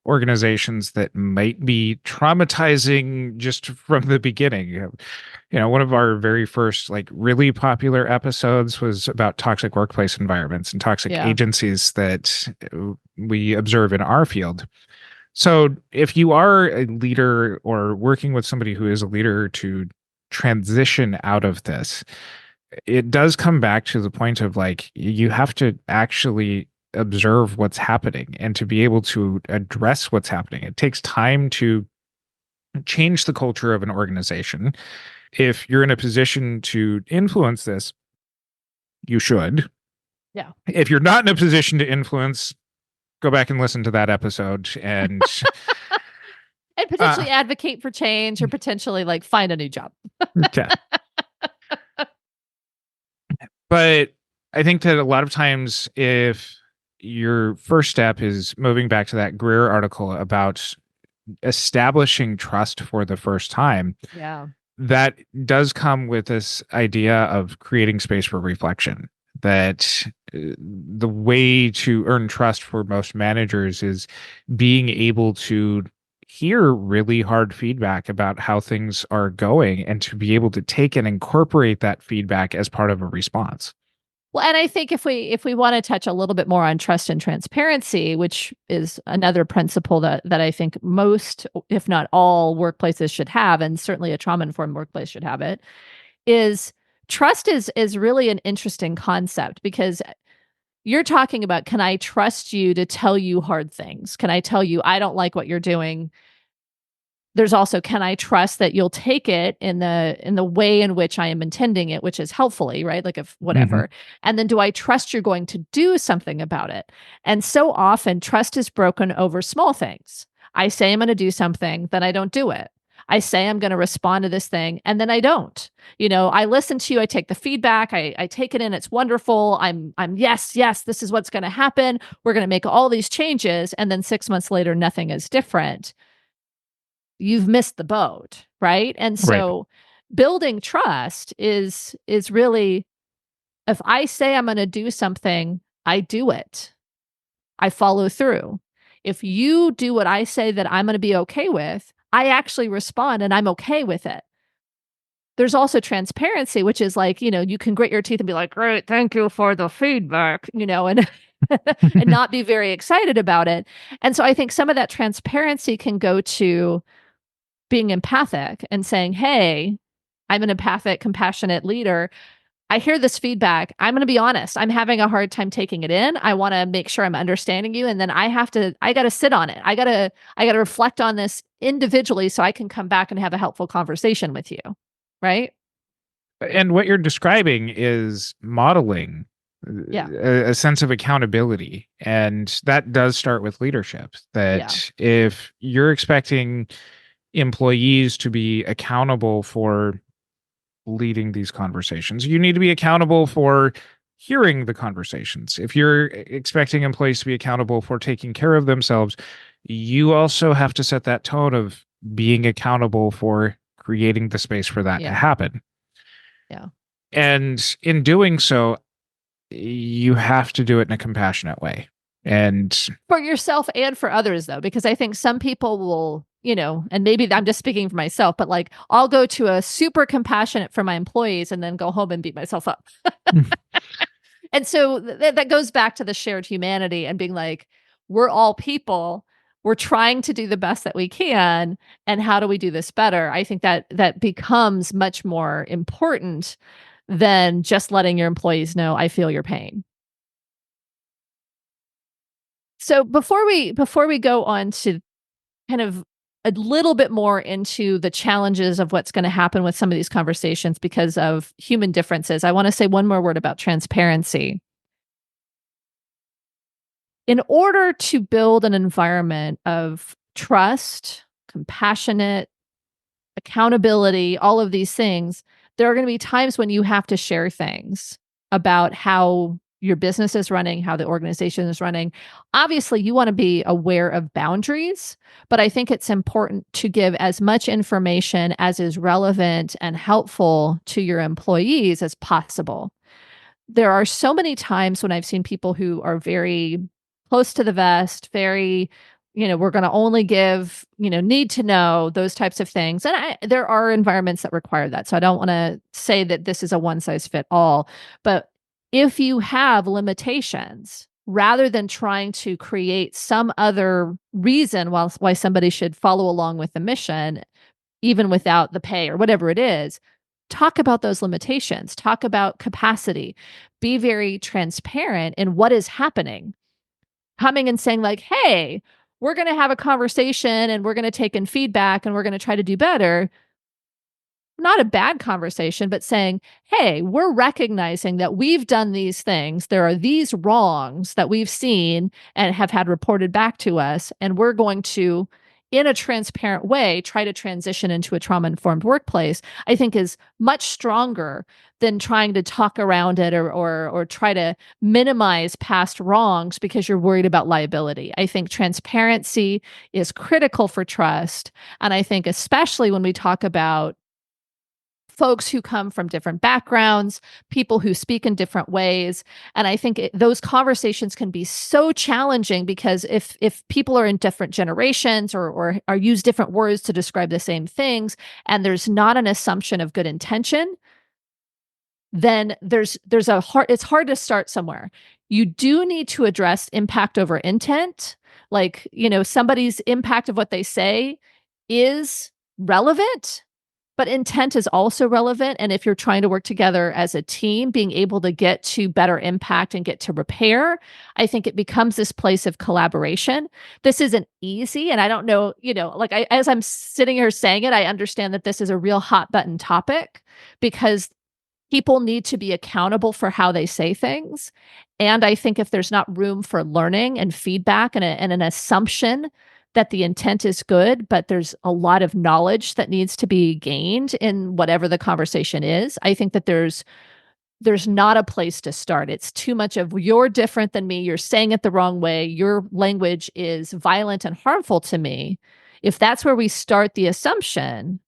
organizations that might be traumatizing just from the beginning, one of our very first really popular episodes was about toxic workplace environments and toxic agencies that we observe in our field. So if you are a leader or working with somebody who is a leader to transition out of this, it does come back to the point of you have to actually observe what's happening and to be able to address what's happening. It takes time to change the culture of an organization. If you're in a position to influence this, you should. Yeah. If you're not in a position to influence, go back and listen to that episode and and potentially advocate for change or potentially find a new job. Okay. But I think that a lot of times if your first step is moving back to that Greer article about establishing trust for the first time, that does come with this idea of creating space for reflection. That the way to earn trust for most managers is being able to hear really hard feedback about how things are going and to be able to take and incorporate that feedback as part of a response. Well, and I think if we want to touch a little bit more on trust and transparency, which is another principle that I think most, if not all, workplaces should have, and certainly a trauma-informed workplace should have it, is trust is really an interesting concept because you're talking about, can I trust you to tell you hard things? Can I tell you I don't like what you're doing? There's also, can I trust that you'll take it in the way in which I am intending it, which is helpfully, right? If whatever. And then do I trust you're going to do something about it? And so often trust is broken over small things. I say I'm going to do something, then I don't do it. I say I'm going to respond to this thing, and then I don't. I listen to you. I take the feedback. I take it in. It's wonderful. I'm yes, this is what's going to happen. We're going to make all these changes. And then 6 months later, nothing is different. You've missed the boat, right? And so building trust is really, if I say I'm going to do something, I do it. I follow through. If you do what I say that I'm going to be okay with, I actually respond and I'm okay with it. There's also transparency, which is you can grit your teeth and be like, great, thank you for the feedback, and and not be very excited about it. And so I think some of that transparency can go to being empathic and saying, hey, I'm an empathic, compassionate leader. I hear this feedback. I'm going to be honest. I'm having a hard time taking it in. I want to make sure I'm understanding you. And then I got to sit on it. I got to reflect on this individually so I can come back and have a helpful conversation with you. Right. And what you're describing is modeling a sense of accountability. And that does start with leadership. That if you're expecting employees to be accountable for leading these conversations, you need to be accountable for hearing the conversations. If you're expecting employees to be accountable for taking care of themselves, you also have to set that tone of being accountable for creating the space for that to happen. Yeah. And in doing so, you have to do it in a compassionate way. And for yourself and for others, though, because I think some people will, and maybe I'm just speaking for myself, but like I'll go to a super compassionate for my employees and then go home and beat myself up. And so that goes back to the shared humanity and being like, we're all people. We're trying to do the best that we can. And how do we do this better? I think that becomes much more important than just letting your employees know, I feel your pain. So before we go on to kind of a little bit more into the challenges of what's going to happen with some of these conversations because of human differences, I want to say one more word about transparency. In order to build an environment of trust, compassionate, accountability, all of these things, there are going to be times when you have to share things about how your business is running, how the organization is running. Obviously, you want to be aware of boundaries, but I think it's important to give as much information as is relevant and helpful to your employees as possible. There are so many times when I've seen people who are very close to the vest, very, we're going to only give, need to know, those types of things. And there are environments that require that. So I don't want to say that this is a one size fit all. But if you have limitations, rather than trying to create some other reason why somebody should follow along with the mission, even without the pay or whatever it is, talk about those limitations, talk about capacity, be very transparent in what is happening. Coming and saying like, hey, we're going to have a conversation and we're going to take in feedback and we're going to try to do better. Not a bad conversation, but saying, hey, we're recognizing that we've done these things. There are these wrongs that we've seen and have had reported back to us. And we're going to, in a transparent way, try to transition into a trauma-informed workplace, I think is much stronger than trying to talk around it or try to minimize past wrongs because you're worried about liability. I think transparency is critical for trust. And I think especially when we talk about folks who come from different backgrounds, people who speak in different ways. And I think those conversations can be so challenging because if people are in different generations or use different words to describe the same things, and there's not an assumption of good intention, then it's hard to start somewhere. You do need to address impact over intent. Like, somebody's impact of what they say is relevant, but intent is also relevant. And if you're trying to work together as a team, being able to get to better impact and get to repair, I think it becomes this place of collaboration. This isn't easy. And I don't know, as I'm sitting here saying it, I understand that this is a real hot button topic because people need to be accountable for how they say things. And I think if there's not room for learning and feedback and an assumption that the intent is good, but there's a lot of knowledge that needs to be gained in whatever the conversation is, I think that there's not a place to start. It's too much of you're different than me. You're saying it the wrong way. Your language is violent and harmful to me. If that's where we start the assumption,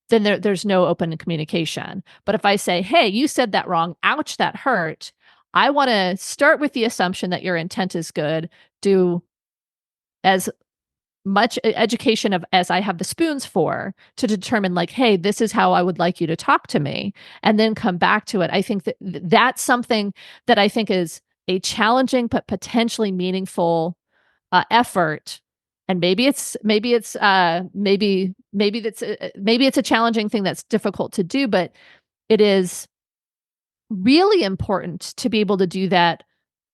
then there's no open communication. But if I say, hey, you said that wrong, ouch, that hurt, I want to start with the assumption that your intent is good, do as much education as I have the spoons for to determine like, hey, this is how I would like you to talk to me, and then come back to it. I think that that's something that I think is a challenging but potentially meaningful effort. And maybe it's a challenging thing that's difficult to do, but it is really important to be able to do that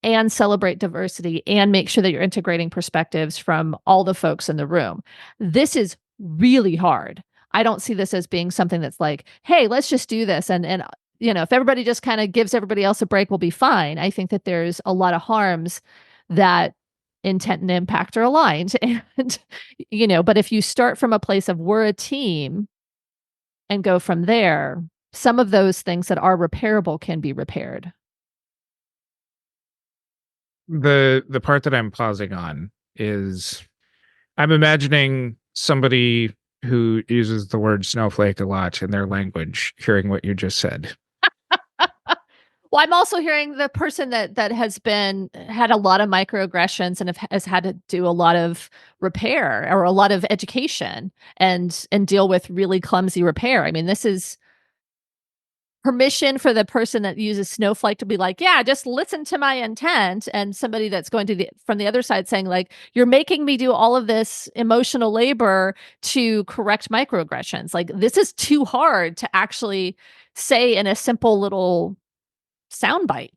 and celebrate diversity and make sure that you're integrating perspectives from all the folks in the room. This is really hard. I don't see this as being something that's like, hey, let's just do this. And if everybody just kind of gives everybody else a break, we'll be fine. I think that there's a lot of harms that intent and impact are aligned. And, but if you start from a place of we're a team and go from there, some of those things that are repairable can be repaired. The part that I'm pausing on is I'm imagining somebody who uses the word snowflake a lot in their language, hearing what you just said. Well, I'm also hearing the person that has had a lot of microaggressions and has had to do a lot of repair or a lot of education and deal with really clumsy repair. I mean, this is permission for the person that uses Snowflake to be like, "Yeah, just listen to my intent," and somebody that's going to from the other side saying like, "You're making me do all of this emotional labor to correct microaggressions." Like, this is too hard to actually say in a simple little soundbite.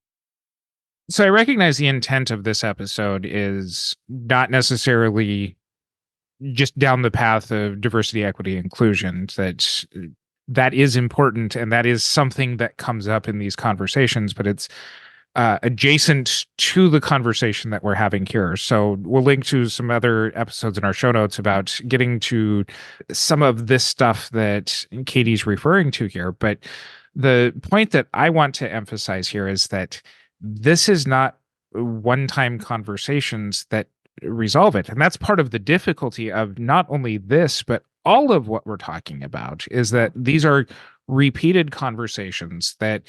So I recognize the intent of this episode is not necessarily just down the path of diversity, equity, inclusion. That is important, and that is something that comes up in these conversations, but it's adjacent to the conversation that we're having here. So we'll link to some other episodes in our show notes about getting to some of this stuff that Katie's referring to here. But the point that I want to emphasize here is that this is not one-time conversations that resolve it. And that's part of the difficulty of not only this, but all of what we're talking about is that these are repeated conversations that,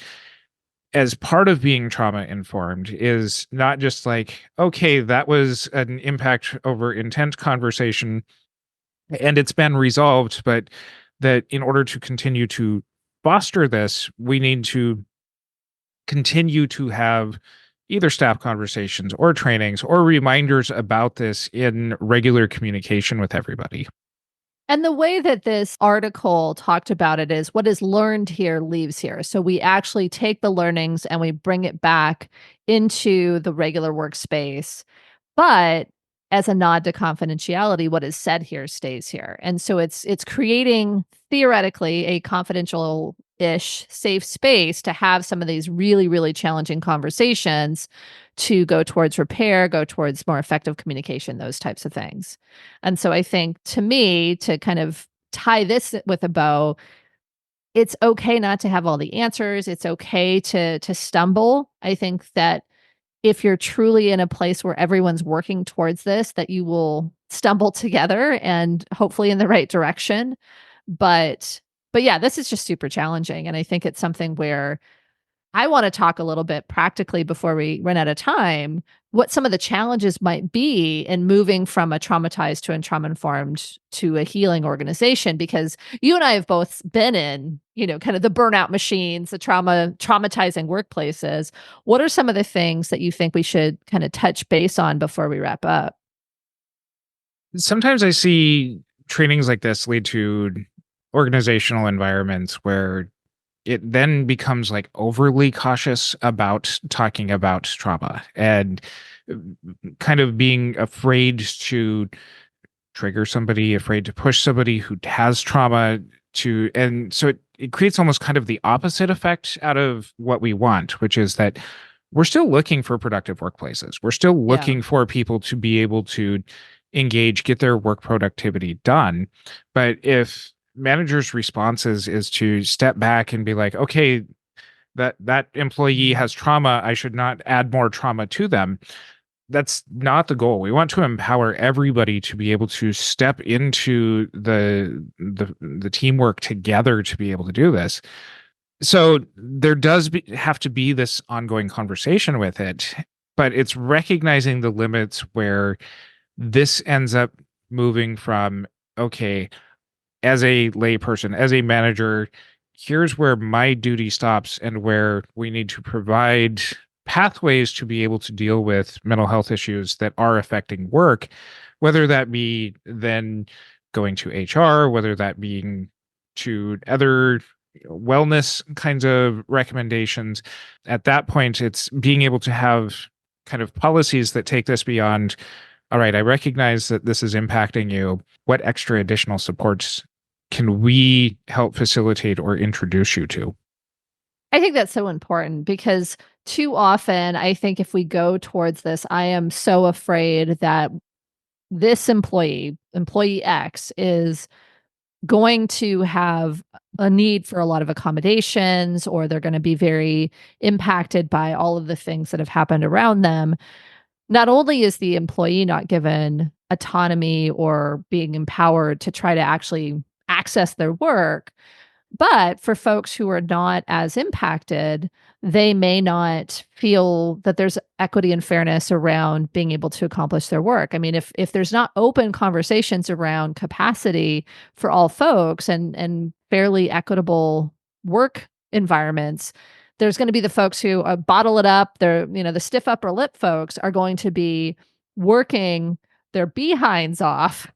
as part of being trauma informed, is not just like, okay, that was an impact over intent conversation and it's been resolved, but that in order to continue to foster this, we need to continue to have either staff conversations or trainings or reminders about this in regular communication with everybody. And the way that this article talked about it is what is learned here leaves here. So we actually take the learnings and we bring it back into the regular workspace. But as a nod to confidentiality, what is said here stays here. And so it's creating theoretically a confidential-ish safe space to have some of these really, really challenging conversations to go towards repair, go towards more effective communication, those types of things. And so I think to me, to kind of tie this with a bow, it's okay not to have all the answers. It's okay to stumble. I think that if you're truly in a place where everyone's working towards this, that you will stumble together and hopefully in the right direction. But yeah, this is just super challenging. And I think it's something where I want to talk a little bit practically before we run out of time, what some of the challenges might be in moving from a traumatized to a trauma-informed to a healing organization, because you and I have both been in, kind of the burnout machines, the traumatizing workplaces. What are some of the things that you think we should kind of touch base on before we wrap up? Sometimes I see trainings like this lead to organizational environments where it then becomes like overly cautious about talking about trauma and kind of being afraid to trigger somebody, afraid to push somebody who has trauma to, and so it creates almost kind of the opposite effect out of what we want, which is that we're still looking for productive workplaces. We're still Yeah. looking for people to be able to engage, get their work productivity done. But if managers' responses is to step back and be like, okay, that employee has trauma, I should not add more trauma to them. That's not the goal. We want to empower everybody to be able to step into the teamwork together to be able to do this. So there does have to be this ongoing conversation with it, but it's recognizing the limits where this ends up moving from, okay, as a layperson, as a manager, here's where my duty stops and where we need to provide pathways to be able to deal with mental health issues that are affecting work, whether that be then going to HR, whether that being to other wellness kinds of recommendations. At that point, it's being able to have kind of policies that take this beyond, all right, I recognize that this is impacting you. What extra additional supports can we help facilitate or introduce you to? I think that's so important because too often, I think if we go towards this, I am so afraid that this employee X, is going to have a need for a lot of accommodations, or they're going to be very impacted by all of the things that have happened around them. Not only is the employee not given autonomy or being empowered to try to actually access their work, but for folks who are not as impacted, they may not feel that there's equity and fairness around being able to accomplish their work. I mean, if there's not open conversations around capacity for all folks and fairly equitable work environments, there's going to be the folks who bottle it up. They're, the stiff upper lip folks are going to be working their behinds off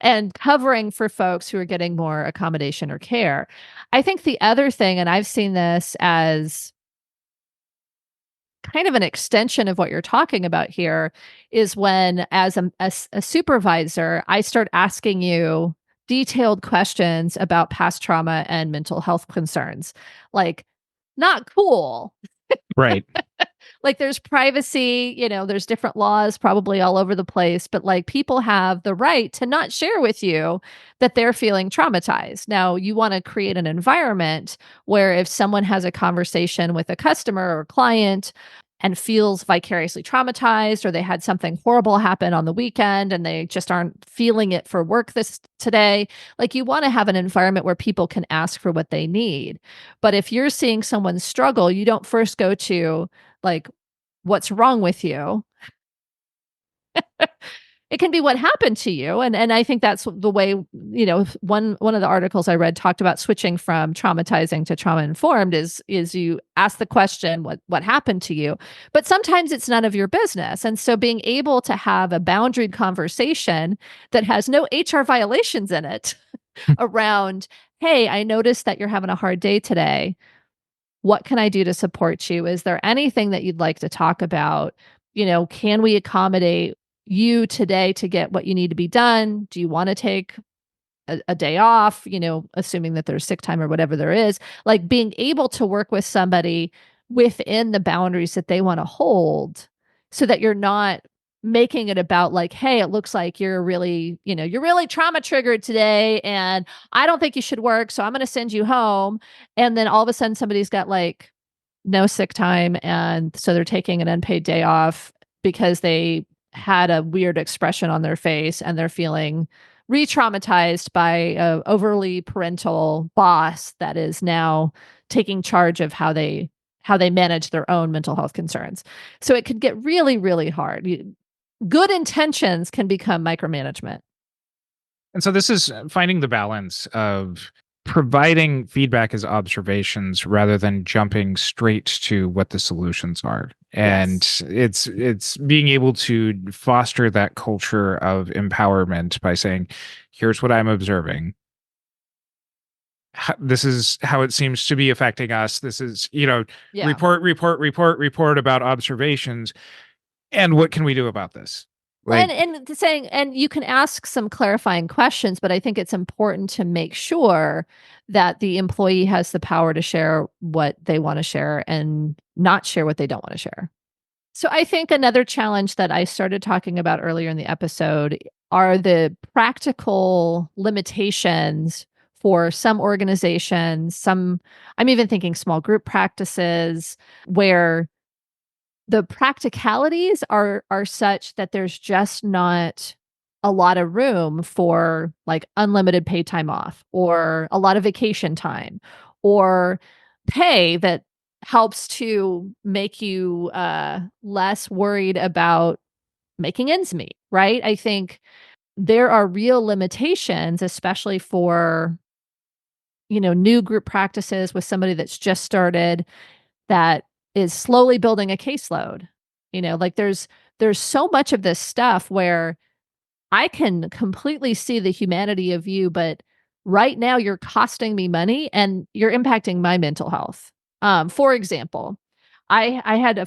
and covering for folks who are getting more accommodation or care. I think the other thing, and I've seen this as kind of an extension of what you're talking about here, is when, as a supervisor, I start asking you detailed questions about past trauma and mental health concerns. Like, not cool. Right. Like, there's privacy, there's different laws probably all over the place, but like, people have the right to not share with you that they're feeling traumatized. Now, you want to create an environment where if someone has a conversation with a customer or client and feels vicariously traumatized, or they had something horrible happen on the weekend and they just aren't feeling it for work today, like, you want to have an environment where people can ask for what they need. But if you're seeing someone struggle, you don't first go to, like, what's wrong with you? It can be what happened to you. And I think that's the way, one of the articles I read talked about switching from traumatizing to trauma informed is you ask the question, what happened to you? But sometimes it's none of your business. And so being able to have a boundaried conversation that has no HR violations in it around, hey, I noticed that you're having a hard day today. What can I do to support you? Is there anything that you'd like to talk about? Can we accommodate you today to get what you need to be done? Do you want to take a day off, assuming that there's sick time or whatever there is? Like, being able to work with somebody within the boundaries that they want to hold, so that you're not making it about like, hey, it looks like you're really trauma triggered today and I don't think you should work, so I'm going to send you home. And then all of a sudden somebody's got like no sick time, and so they're taking an unpaid day off because they had a weird expression on their face and they're feeling re-traumatized by a overly parental boss that is now taking charge of how they manage their own mental health concerns. So it could get really, really hard. Good intentions can become micromanagement. And so this is finding the balance of providing feedback as observations rather than jumping straight to what the solutions are. And Yes. it's being able to foster that culture of empowerment by saying, here's what I'm observing. This is how it seems to be affecting us. This is, Yeah. report about observations. And what can we do about this? Well, and you can ask some clarifying questions, but I think it's important to make sure that the employee has the power to share what they want to share and not share what they don't want to share. So I think another challenge that I started talking about earlier in the episode are the practical limitations for some organizations. I'm even thinking small group practices, where the practicalities are such that there's just not a lot of room for like unlimited paid time off, or a lot of vacation time, or pay that helps to make you less worried about making ends meet, right? I think there are real limitations, especially for new group practices with somebody that's just started, that is slowly building a caseload. Like, there's so much of this stuff where I can completely see the humanity of you, but right now you're costing me money and you're impacting my mental health. For example, I had a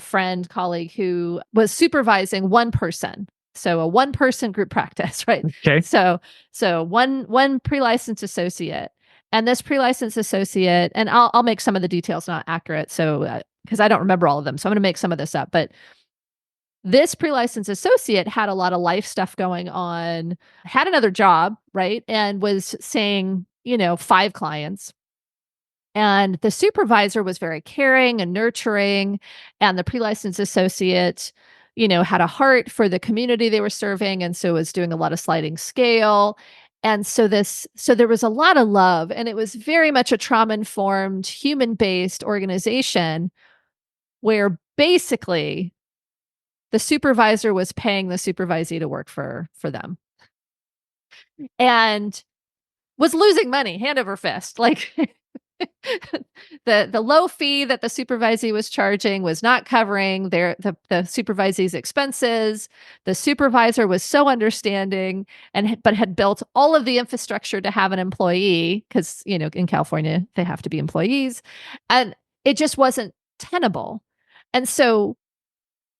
colleague who was supervising one person. So a one person group practice, right? Okay. So one pre-licensed associate. And this pre-licensed associate, and I'll make some of the details not accurate, so because I don't remember all of them, so I'm going to make some of this up. But this pre-licensed associate had a lot of life stuff going on, had another job, right, and was seeing 5 clients. And the supervisor was very caring and nurturing, and the pre-licensed associate, had a heart for the community they were serving, and so was doing a lot of sliding scale. And so there was a lot of love, and it was very much a trauma-informed, human-based organization where basically the supervisor was paying the supervisee to work for them and was losing money hand over fist. Like the low fee that the supervisee was charging was not covering the supervisee's expenses. The supervisor was so understanding but had built all of the infrastructure to have an employee, because in California they have to be employees, and it just wasn't tenable. And so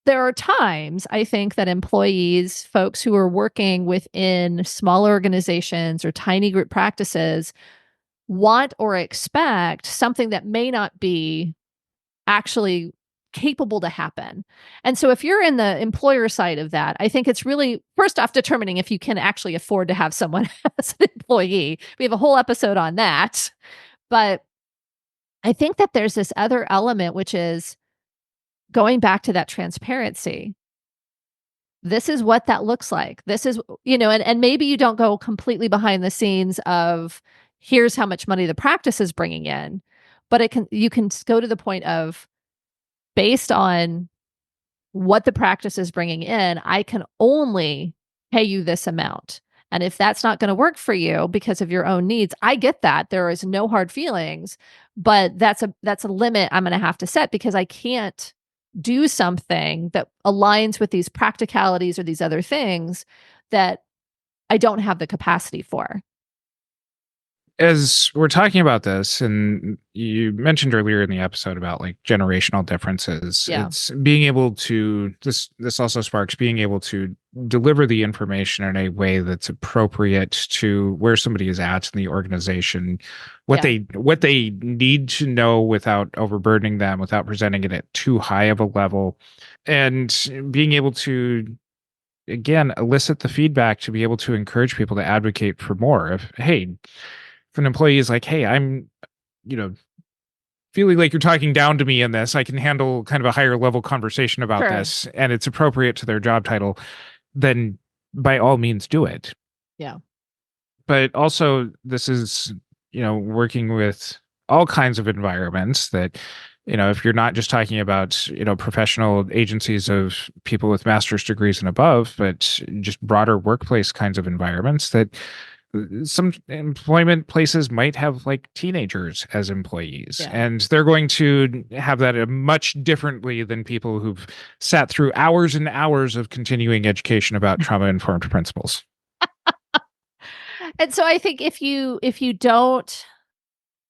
there are times, I think, that employees, folks who are working within smaller organizations or tiny group practices, want or expect something that may not be actually capable to happen. And so if you're in the employer side of that, I think it's really, first off, determining if you can actually afford to have someone as an employee. We have a whole episode on that. But I think that there's this other element, which is going back to that transparency. This is what that looks like. This is, and maybe you don't go completely behind the scenes of here's how much money the practice is bringing in, but you can go to the point of, based on what the practice is bringing in, I can only pay you this amount. And if that's not going to work for you because of your own needs, I get that. There is no hard feelings, but that's a limit I'm going to have to set, because I can't do something that aligns with these practicalities or these other things that I don't have the capacity for. As we're talking about this, and you mentioned earlier in the episode about like generational differences, Yeah. it's being able to, this also sparks being able to deliver the information in a way that's appropriate to where somebody is at in the organization, what they need to know without overburdening them, without presenting it at too high of a level, and being able to, again, elicit the feedback to be able to encourage people to advocate for more. If an employee is like, hey, I'm, feeling like you're talking down to me in this, I can handle kind of a higher level conversation about Sure. this, and it's appropriate to their job title, then by all means do it. Yeah. But also, this is, working with all kinds of environments that, if you're not just talking about, professional agencies of people with master's degrees and above, but just broader workplace kinds of environments, that some employment places might have like teenagers as employees, and they're going to have that much differently than people who've sat through hours and hours of continuing education about trauma-informed principles. And so I think if you don't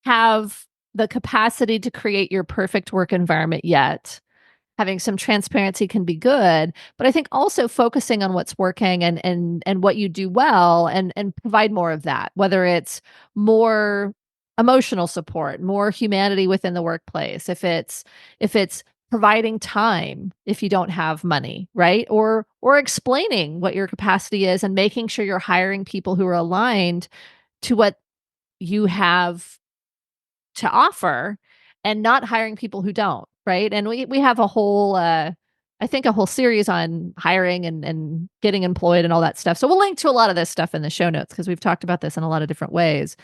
have the capacity to create your perfect work environment yet, having some transparency can be good, but I think also focusing on what's working and what you do well, and provide more of that, whether it's more emotional support, more humanity within the workplace, if it's providing time if you don't have money, right? Or explaining what your capacity is and making sure you're hiring people who are aligned to what you have to offer, and not hiring people who don't, right? And we have a whole I think a whole series on hiring and getting employed and all that stuff. So we'll link to a lot of this stuff in the show notes, because we've talked about this in a lot of different ways.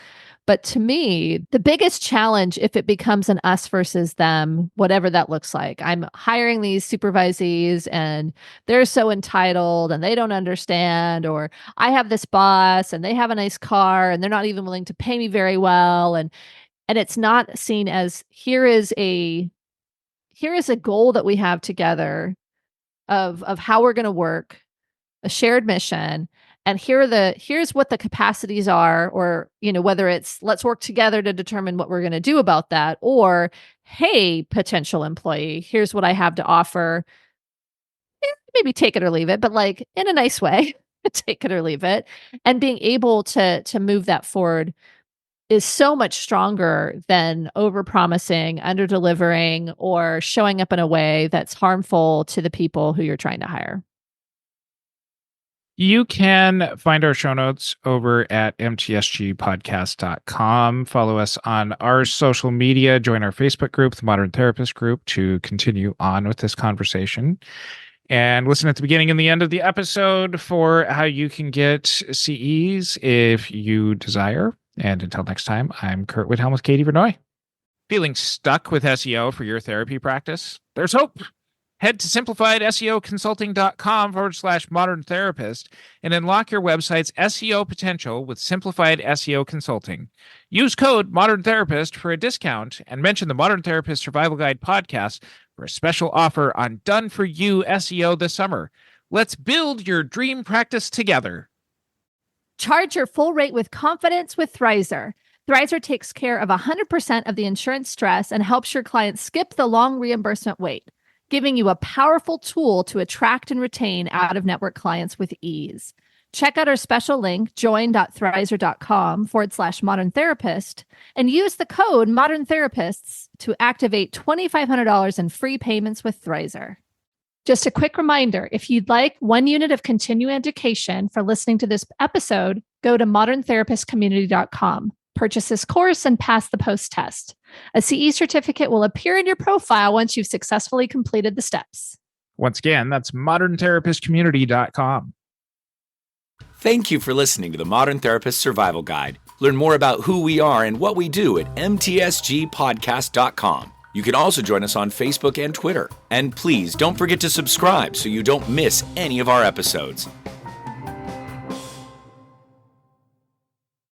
But to me, the biggest challenge, if it becomes an us versus them, whatever that looks like, I'm hiring these supervisees and they're so entitled and they don't understand, or I have this boss and they have a nice car and they're not even willing to pay me very well, and it's not seen as, here is a goal that we have together of how we're going to work, a shared mission, and here's what the capacities are, or whether it's let's work together to determine what we're going to do about that, or hey, potential employee, here's what I have to offer. Maybe take it or leave it, but like in a nice way, take it or leave it, and being able to move that forward is so much stronger than overpromising, under-delivering, or showing up in a way that's harmful to the people who you're trying to hire. You can find our show notes over at mtsgpodcast.com. Follow us on our social media. Join our Facebook group, the Modern Therapist Group, to continue on with this conversation. And listen at the beginning and the end of the episode for how you can get CEs if you desire. And until next time, I'm Curt Whithelm with Katie Vernoy. Feeling stuck with SEO for your therapy practice? There's hope. Head to simplifiedseoconsulting.com/modern therapist and unlock your website's SEO potential with Simplified SEO Consulting. Use code Modern Therapist for a discount and mention the Modern Therapist Survival Guide podcast for a special offer on Done For You SEO this summer. Let's build your dream practice together. Charge your full rate with confidence with Thrizer. Thrizer takes care of 100% of the insurance stress and helps your clients skip the long reimbursement wait, giving you a powerful tool to attract and retain out-of-network clients with ease. Check out our special link, join.thrizer.com/modern therapist, and use the code Modern Therapists to activate $2,500 in free payments with Thrizer. Just a quick reminder, if you'd like 1 unit of continuing education for listening to this episode, go to moderntherapistcommunity.com. Purchase this course and pass the post-test. A CE certificate will appear in your profile once you've successfully completed the steps. Once again, that's moderntherapistcommunity.com. Thank you for listening to the Modern Therapist Survival Guide. Learn more about who we are and what we do at mtsgpodcast.com. You can also join us on Facebook and Twitter. And please don't forget to subscribe so you don't miss any of our episodes.